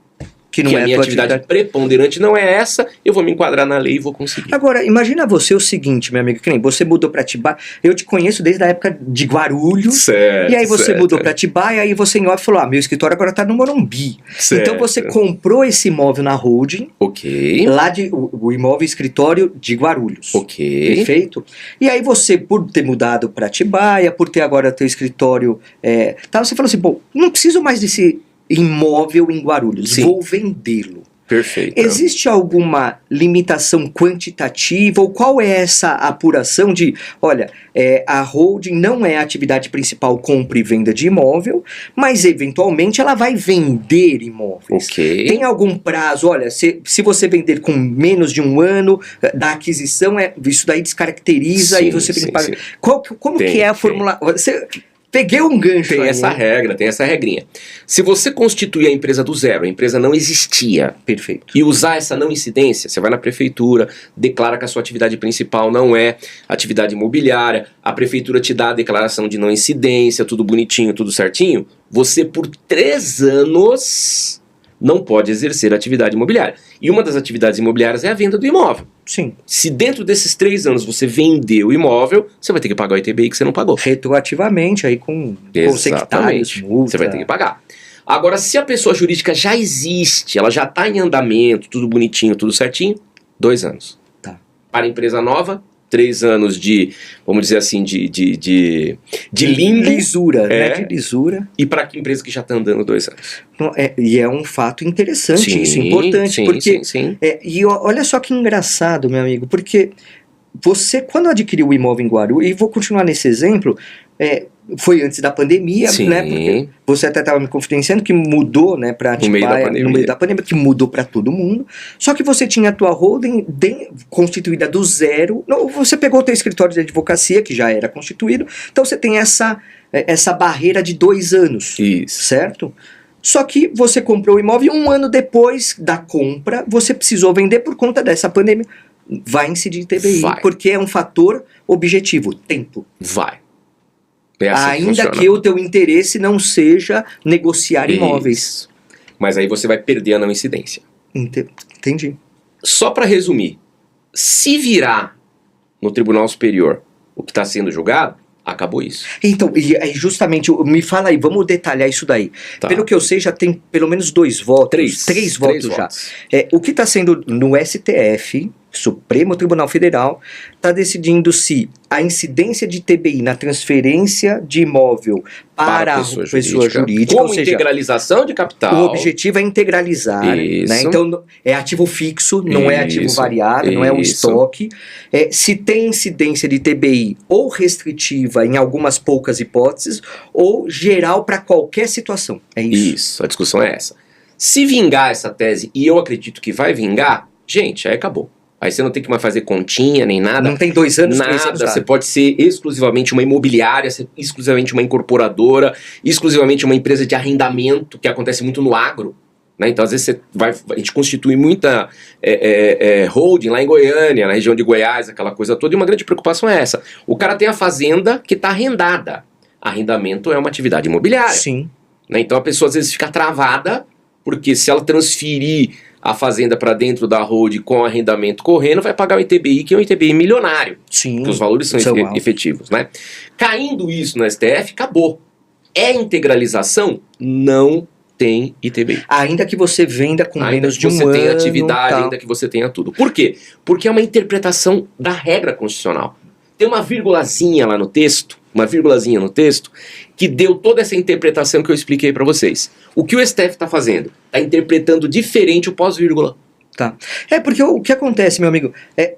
Que não que é a minha atividade preponderante não é essa, eu vou me enquadrar na lei e vou conseguir. Agora, imagina você o seguinte, meu amigo, que nem você mudou para Atibaia, eu te conheço desde a época de Guarulhos, Certo, e aí você certo. mudou para Atibaia, aí você em off falou, meu escritório agora tá no Morumbi. Certo. Então você comprou esse imóvel na holding, Ok. lá o imóvel escritório de Guarulhos. Ok. Perfeito? E aí você, por ter mudado para Atibaia, por ter agora teu escritório, você falou assim, bom, não preciso mais desse imóvel em Guarulhos, Sim. vou vendê-lo. Perfeito. Existe alguma limitação quantitativa ou qual é essa apuração de, olha, a holding não é a atividade principal compra e venda de imóvel, mas eventualmente ela vai vender imóveis. Ok. Tem algum prazo, olha, se você vender com menos de um ano da aquisição, isso daí descaracteriza Sim, e você tem que pagar. sim. Como que é a fórmula? Peguei um gancho Tem aí, essa né? regra, tem essa regrinha. Se você constituir a empresa do zero, a empresa não existia, Perfeito. e usar essa não incidência, você vai na prefeitura, declara que a sua atividade principal não é atividade imobiliária, a prefeitura te dá a declaração de não incidência, tudo bonitinho, tudo certinho, você por 3 anos não pode exercer atividade imobiliária. E uma das atividades imobiliárias é a venda do imóvel. Sim. Se dentro desses 3 anos você vendeu o imóvel, você vai ter que pagar o ITBI que você não pagou. Retroativamente, aí com consectários, multa. Você vai ter que pagar. Agora, se a pessoa jurídica já existe, ela já está em andamento, tudo bonitinho, tudo certinho, 2 anos. Tá. Para a empresa nova, 3 anos de, vamos dizer assim, de limbo. Lisura, né? De lisura. E para a empresa que já está andando 2 anos. E é um fato interessante, Sim, isso, importante, sim, porque... sim. E olha só que engraçado, meu amigo, porque você, quando adquiriu o imóvel em Guarulhos, e vou continuar nesse exemplo, foi antes da pandemia, Sim. né? Porque você até estava me confidenciando que mudou, né, para No meio da pandemia. que mudou para todo mundo. Só que você tinha a tua holding constituída do zero. Não, você pegou o teu escritório de advocacia, que já era constituído, então você tem essa barreira de 2 anos. Isso. Certo? Só que você comprou o imóvel e 1 ano depois da compra, você precisou vender por conta dessa pandemia. Vai incidir ITBI, Vai. porque é um fator objetivo, tempo. Vai. É assim Ainda funciona. que o teu interesse não seja negociar imóveis. Isso. Mas aí você vai perder a não incidência. Entendi. Só para resumir, se virar no Tribunal Superior o que está sendo julgado, acabou isso. Então, e aí justamente, me fala aí, vamos detalhar isso daí. Tá. Pelo que eu sei, já tem pelo menos 2 votos. 3 votos já. O que está sendo no STF, Supremo Tribunal Federal, está decidindo se a incidência de TBI na transferência de imóvel para a pessoa jurídica, como ou seja, integralização de capital. o objetivo é integralizar, Isso. né? Então é ativo fixo, não é ativo Isso. variável, não é um Isso. estoque. Se tem incidência de TBI ou restritiva em algumas poucas hipóteses, ou geral para qualquer situação. É isso. Isso, a discussão é essa. Se vingar essa tese, e eu acredito que vai vingar, gente, aí acabou. Aí você não tem que mais fazer continha nem nada. Não tem 2 anos, 3 Nada, anos. você pode ser exclusivamente uma imobiliária, exclusivamente uma incorporadora, exclusivamente uma empresa de arrendamento, que acontece muito no agro. Né? Então, às vezes, a gente constitui muita holding lá em Goiânia, na região de Goiás, aquela coisa toda, e uma grande preocupação é essa. O cara tem a fazenda que está arrendada. Arrendamento é uma atividade imobiliária. Sim. Né? Então, a pessoa às vezes fica travada, porque se ela transferir a fazenda para dentro da hold com arrendamento correndo, vai pagar o ITBI, que é um ITBI milionário. Sim. Que os valores são efetivos, né? Caindo isso no STF, acabou. É integralização? Não tem ITBI. Ainda que você venda com menos de um ano. Ainda que você tenha atividade, ainda que você tenha tudo. Por quê? Porque é uma interpretação da regra constitucional. Tem uma vírgulazinha lá no texto, que deu toda essa interpretação que eu expliquei para vocês. O que o STF está fazendo? Está interpretando diferente o pós-vírgula. Tá. Porque o que acontece, meu amigo,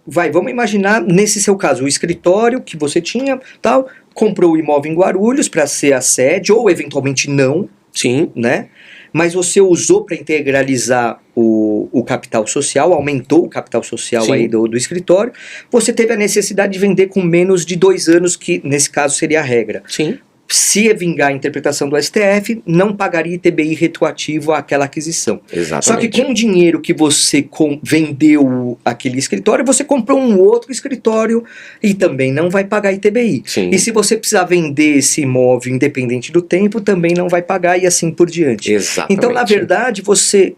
vamos imaginar, nesse seu caso, o escritório que você tinha, tal, comprou o imóvel em Guarulhos para ser a sede, ou eventualmente não. Sim. Né? Mas você usou para integralizar o capital social, aumentou o capital social aí do escritório, você teve a necessidade de vender com menos de 2 anos, que nesse caso seria a regra. Sim. Se vingar a interpretação do STF, não pagaria ITBI retroativo àquela aquisição. Exatamente. Só que com o dinheiro que você vendeu aquele escritório, você comprou um outro escritório e também não vai pagar ITBI. Sim. E se você precisar vender esse imóvel independente do tempo, também não vai pagar e assim por diante. Exatamente. Então, na verdade, você,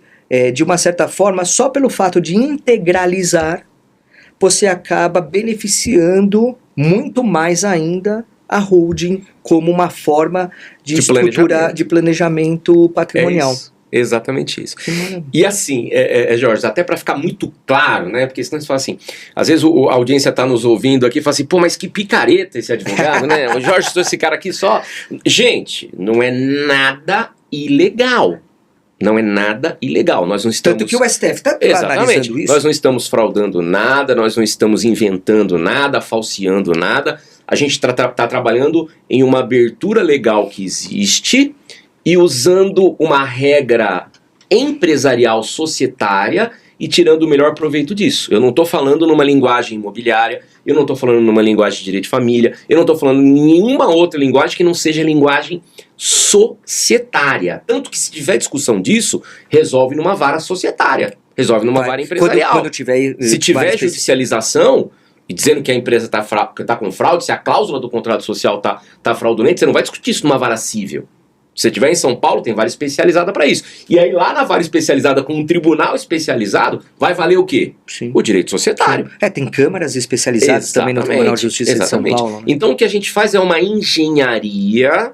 de uma certa forma, só pelo fato de integralizar, você acaba beneficiando muito mais ainda a holding como uma forma de estrutura de planejamento patrimonial. Exatamente isso. E assim, Jorge, até para ficar muito claro, né? Porque senão você fala assim, às vezes a audiência tá nos ouvindo aqui e fala assim, pô, mas que picareta esse advogado, né? O Jorge trouxe esse cara aqui só. Gente, não é nada ilegal. Não é nada ilegal. Nós não estamos... Tanto que o STF está analisando isso. Nós não estamos fraudando nada, nós não estamos inventando nada, falseando nada. A gente está trabalhando em uma abertura legal que existe e usando uma regra empresarial societária e tirando o melhor proveito disso. Eu não estou falando numa linguagem imobiliária, eu não estou falando numa linguagem de direito de família, eu não estou falando em nenhuma outra linguagem que não seja linguagem societária. Tanto que se tiver discussão disso, resolve numa vara societária, resolve numa vara empresarial. Quando tiver, se tiver judicialização e dizendo que a empresa está com fraude, se a cláusula do contrato social está fraudulenta, você não vai discutir isso numa vara cível. Se você estiver em São Paulo, tem vara especializada para isso. E aí lá na vara especializada, com um tribunal especializado, vai valer o quê? Sim. O direito societário. Tem câmaras especializadas também no Tribunal de Justiça de São Paulo. Né? Então o que a gente faz é uma engenharia,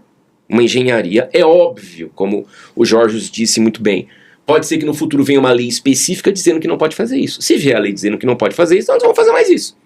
é óbvio, como o Jorge disse muito bem. Pode ser que no futuro venha uma lei específica dizendo que não pode fazer isso. Se vier a lei dizendo que não pode fazer isso, nós não vamos fazer mais isso.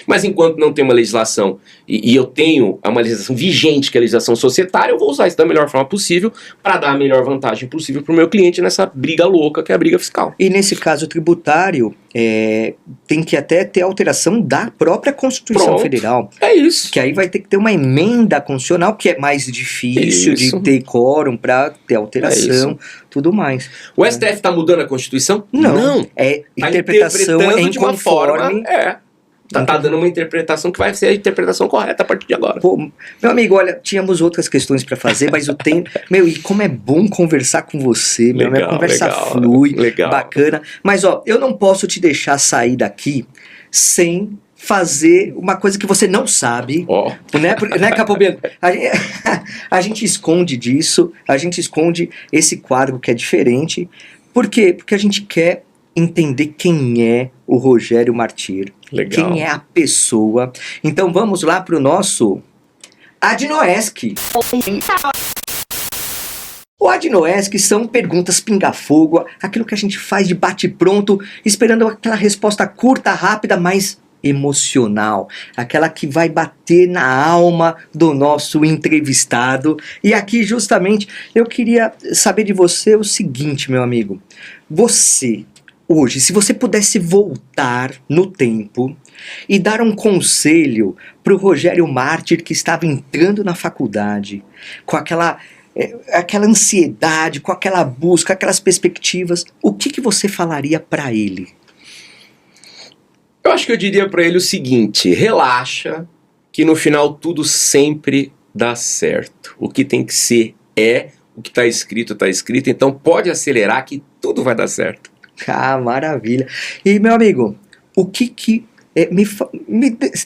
Mas enquanto não tem uma legislação, e eu tenho uma legislação vigente, que é a legislação societária, eu vou usar isso da melhor forma possível para dar a melhor vantagem possível para o meu cliente nessa briga louca que é a briga fiscal. E nesse caso tributário, tem que até ter alteração da própria Constituição Federal. É isso. Que aí vai ter que ter uma emenda constitucional, que é mais difícil de ter quórum para ter alteração, tudo mais. O STF está mudando a Constituição? Não. Tá Interpretação em de uma conforme... forma, Tá dando uma interpretação que vai ser a interpretação correta a partir de agora. Pô, meu amigo, olha, tínhamos outras questões para fazer, mas o tempo... e como é bom conversar com você, a conversa flui, bacana. Mas, eu não posso te deixar sair daqui sem fazer uma coisa que você não sabe, né, Capobianco? A gente esconde disso, a gente esconde esse quadro que é diferente. Por quê? Porque a gente quer entender quem é o Rogério Martir. Legal. Quem é a pessoa. Então vamos lá para o nosso Adnoesc. O Adnoesc são perguntas pinga-fogo, aquilo que a gente faz de bate-pronto, esperando aquela resposta curta, rápida, mas emocional, aquela que vai bater na alma do nosso entrevistado. E aqui justamente eu queria saber de você o seguinte, meu amigo. Você, hoje, se você pudesse voltar no tempo e dar um conselho para o Rogério Martir que estava entrando na faculdade, com aquela ansiedade, com aquela busca, aquelas perspectivas, o que você falaria para ele? Eu acho que eu diria para ele o seguinte: relaxa, que no final tudo sempre dá certo. O que tem que ser o que está escrito, então pode acelerar que tudo vai dar certo. Ah, maravilha. E, meu amigo, o que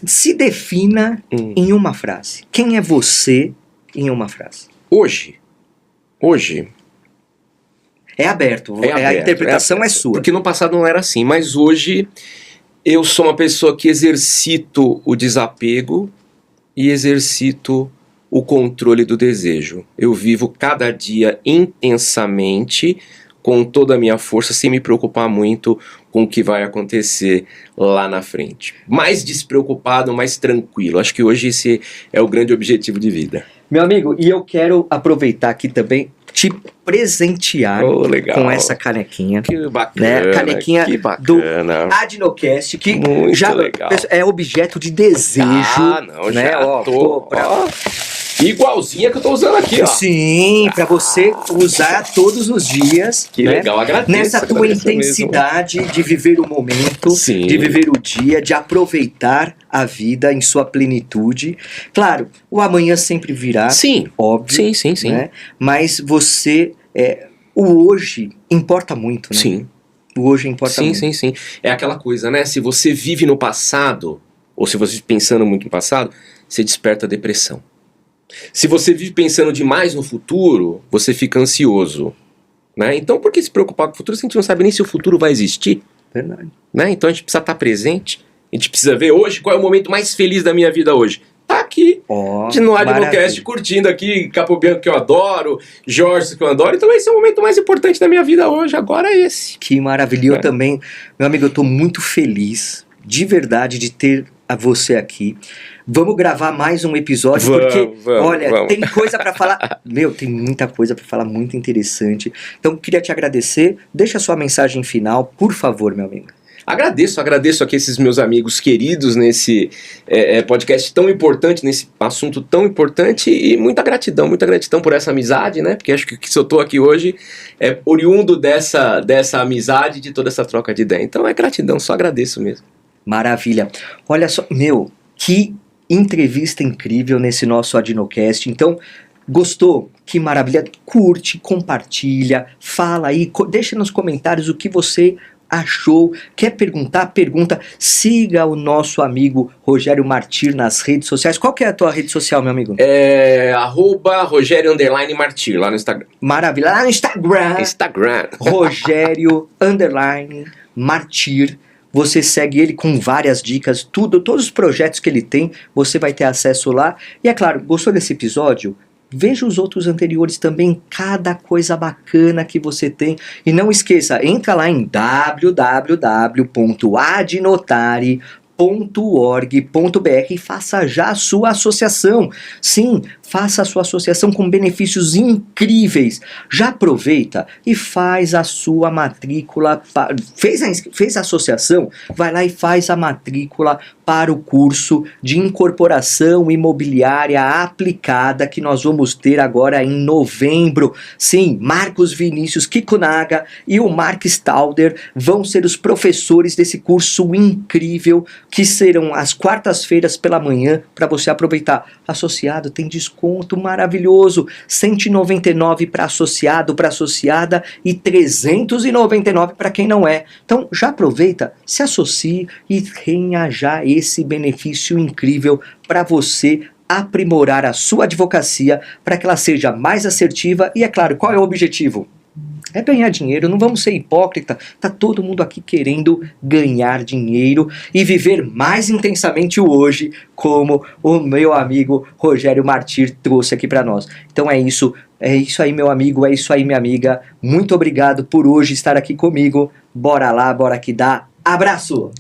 se defina em uma frase. Quem é você em uma frase? Hoje. É aberto. A interpretação é sua. Porque no passado não era assim, mas hoje eu sou uma pessoa que exercito o desapego e exercito o controle do desejo. Eu vivo cada dia intensamente, com toda a minha força, sem me preocupar muito com o que vai acontecer lá na frente. Mais despreocupado, mais tranquilo. Acho que hoje esse é o grande objetivo de vida. Meu amigo, e eu quero aproveitar aqui também, te presentear com essa canequinha. Que bacana, né? Canequinha que bacana. do Adinocast, que muito já legal. É objeto de desejo. Não, né? já tô... Igualzinha que eu tô usando aqui, ó. Sim, pra você usar todos os dias. Que né? legal, agradeço. Nessa tua intensidade de viver o momento, Sim. de viver o dia, de aproveitar a vida em sua plenitude. Claro, o amanhã sempre virá. Sim. Óbvio. Sim. Né? Mas você... o hoje importa muito, né? Sim. O hoje importa muito. Sim. É aquela coisa, né? Se você vive no passado, ou se você vive pensando muito no passado, você desperta depressão. Se você vive pensando demais no futuro, você fica ansioso. Né? Então, por que se preocupar com o futuro se a gente não sabe nem se o futuro vai existir? Verdade. Né? Então a gente precisa estar presente. A gente precisa ver hoje qual é o momento mais feliz da minha vida hoje. Tá aqui, no Adinocast, curtindo aqui, Capo Bianco que eu adoro, Jorge que eu adoro. Então esse é o momento mais importante da minha vida hoje, agora é esse. Que maravilha. Eu também, meu amigo, eu tô muito feliz, de verdade, de ter você aqui. Vamos gravar mais um episódio, vamos. Tem coisa pra falar. Tem muita coisa pra falar, muito interessante. Então, queria te agradecer. Deixa a sua mensagem final, por favor, meu amigo. Agradeço aqui esses meus amigos queridos nesse podcast tão importante, nesse assunto tão importante, e muita gratidão por essa amizade, né? Porque acho que se eu tô aqui hoje é oriundo dessa amizade, de toda essa troca de ideia. Então é gratidão, só agradeço mesmo. Maravilha. Olha só, que entrevista incrível nesse nosso Adinocast. Então, gostou? Que maravilha. Curte, compartilha, fala aí, deixa nos comentários o que você achou. Quer perguntar? Pergunta. Siga o nosso amigo Rogério Martir nas redes sociais. Qual que é a tua rede social, meu amigo? @Rogério_Martir, lá no Instagram. Maravilha. Lá no Instagram. Rogério Martir. Você segue ele com várias dicas, todos os projetos que ele tem, você vai ter acesso lá. E é claro, gostou desse episódio? Veja os outros anteriores também, cada coisa bacana que você tem. E não esqueça, entra lá em www.adnotare.org.br e faça já a sua associação. Sim, faça a sua associação com benefícios incríveis. Já aproveita e faz a sua matrícula. Fez a associação? Vai lá e faz a matrícula para o curso de incorporação imobiliária aplicada que nós vamos ter agora em novembro. Sim, Marcos Vinícius Kikunaga e o Mark Stalder vão ser os professores desse curso incrível, que serão às quartas-feiras pela manhã, para você aproveitar. Associado tem desconto maravilhoso, 199 para associado, para associada, e 399 para quem não é. Então já aproveita, se associe e tenha já esse benefício incrível para você aprimorar a sua advocacia, para que ela seja mais assertiva. E é claro, qual é o objetivo? É ganhar dinheiro, não vamos ser hipócrita. Tá todo mundo aqui querendo ganhar dinheiro e viver mais intensamente o hoje, como o meu amigo Rogério Martir trouxe aqui para nós. Então é isso aí, meu amigo, é isso aí, minha amiga. Muito obrigado por hoje estar aqui comigo. Bora lá, bora que dá. Abraço!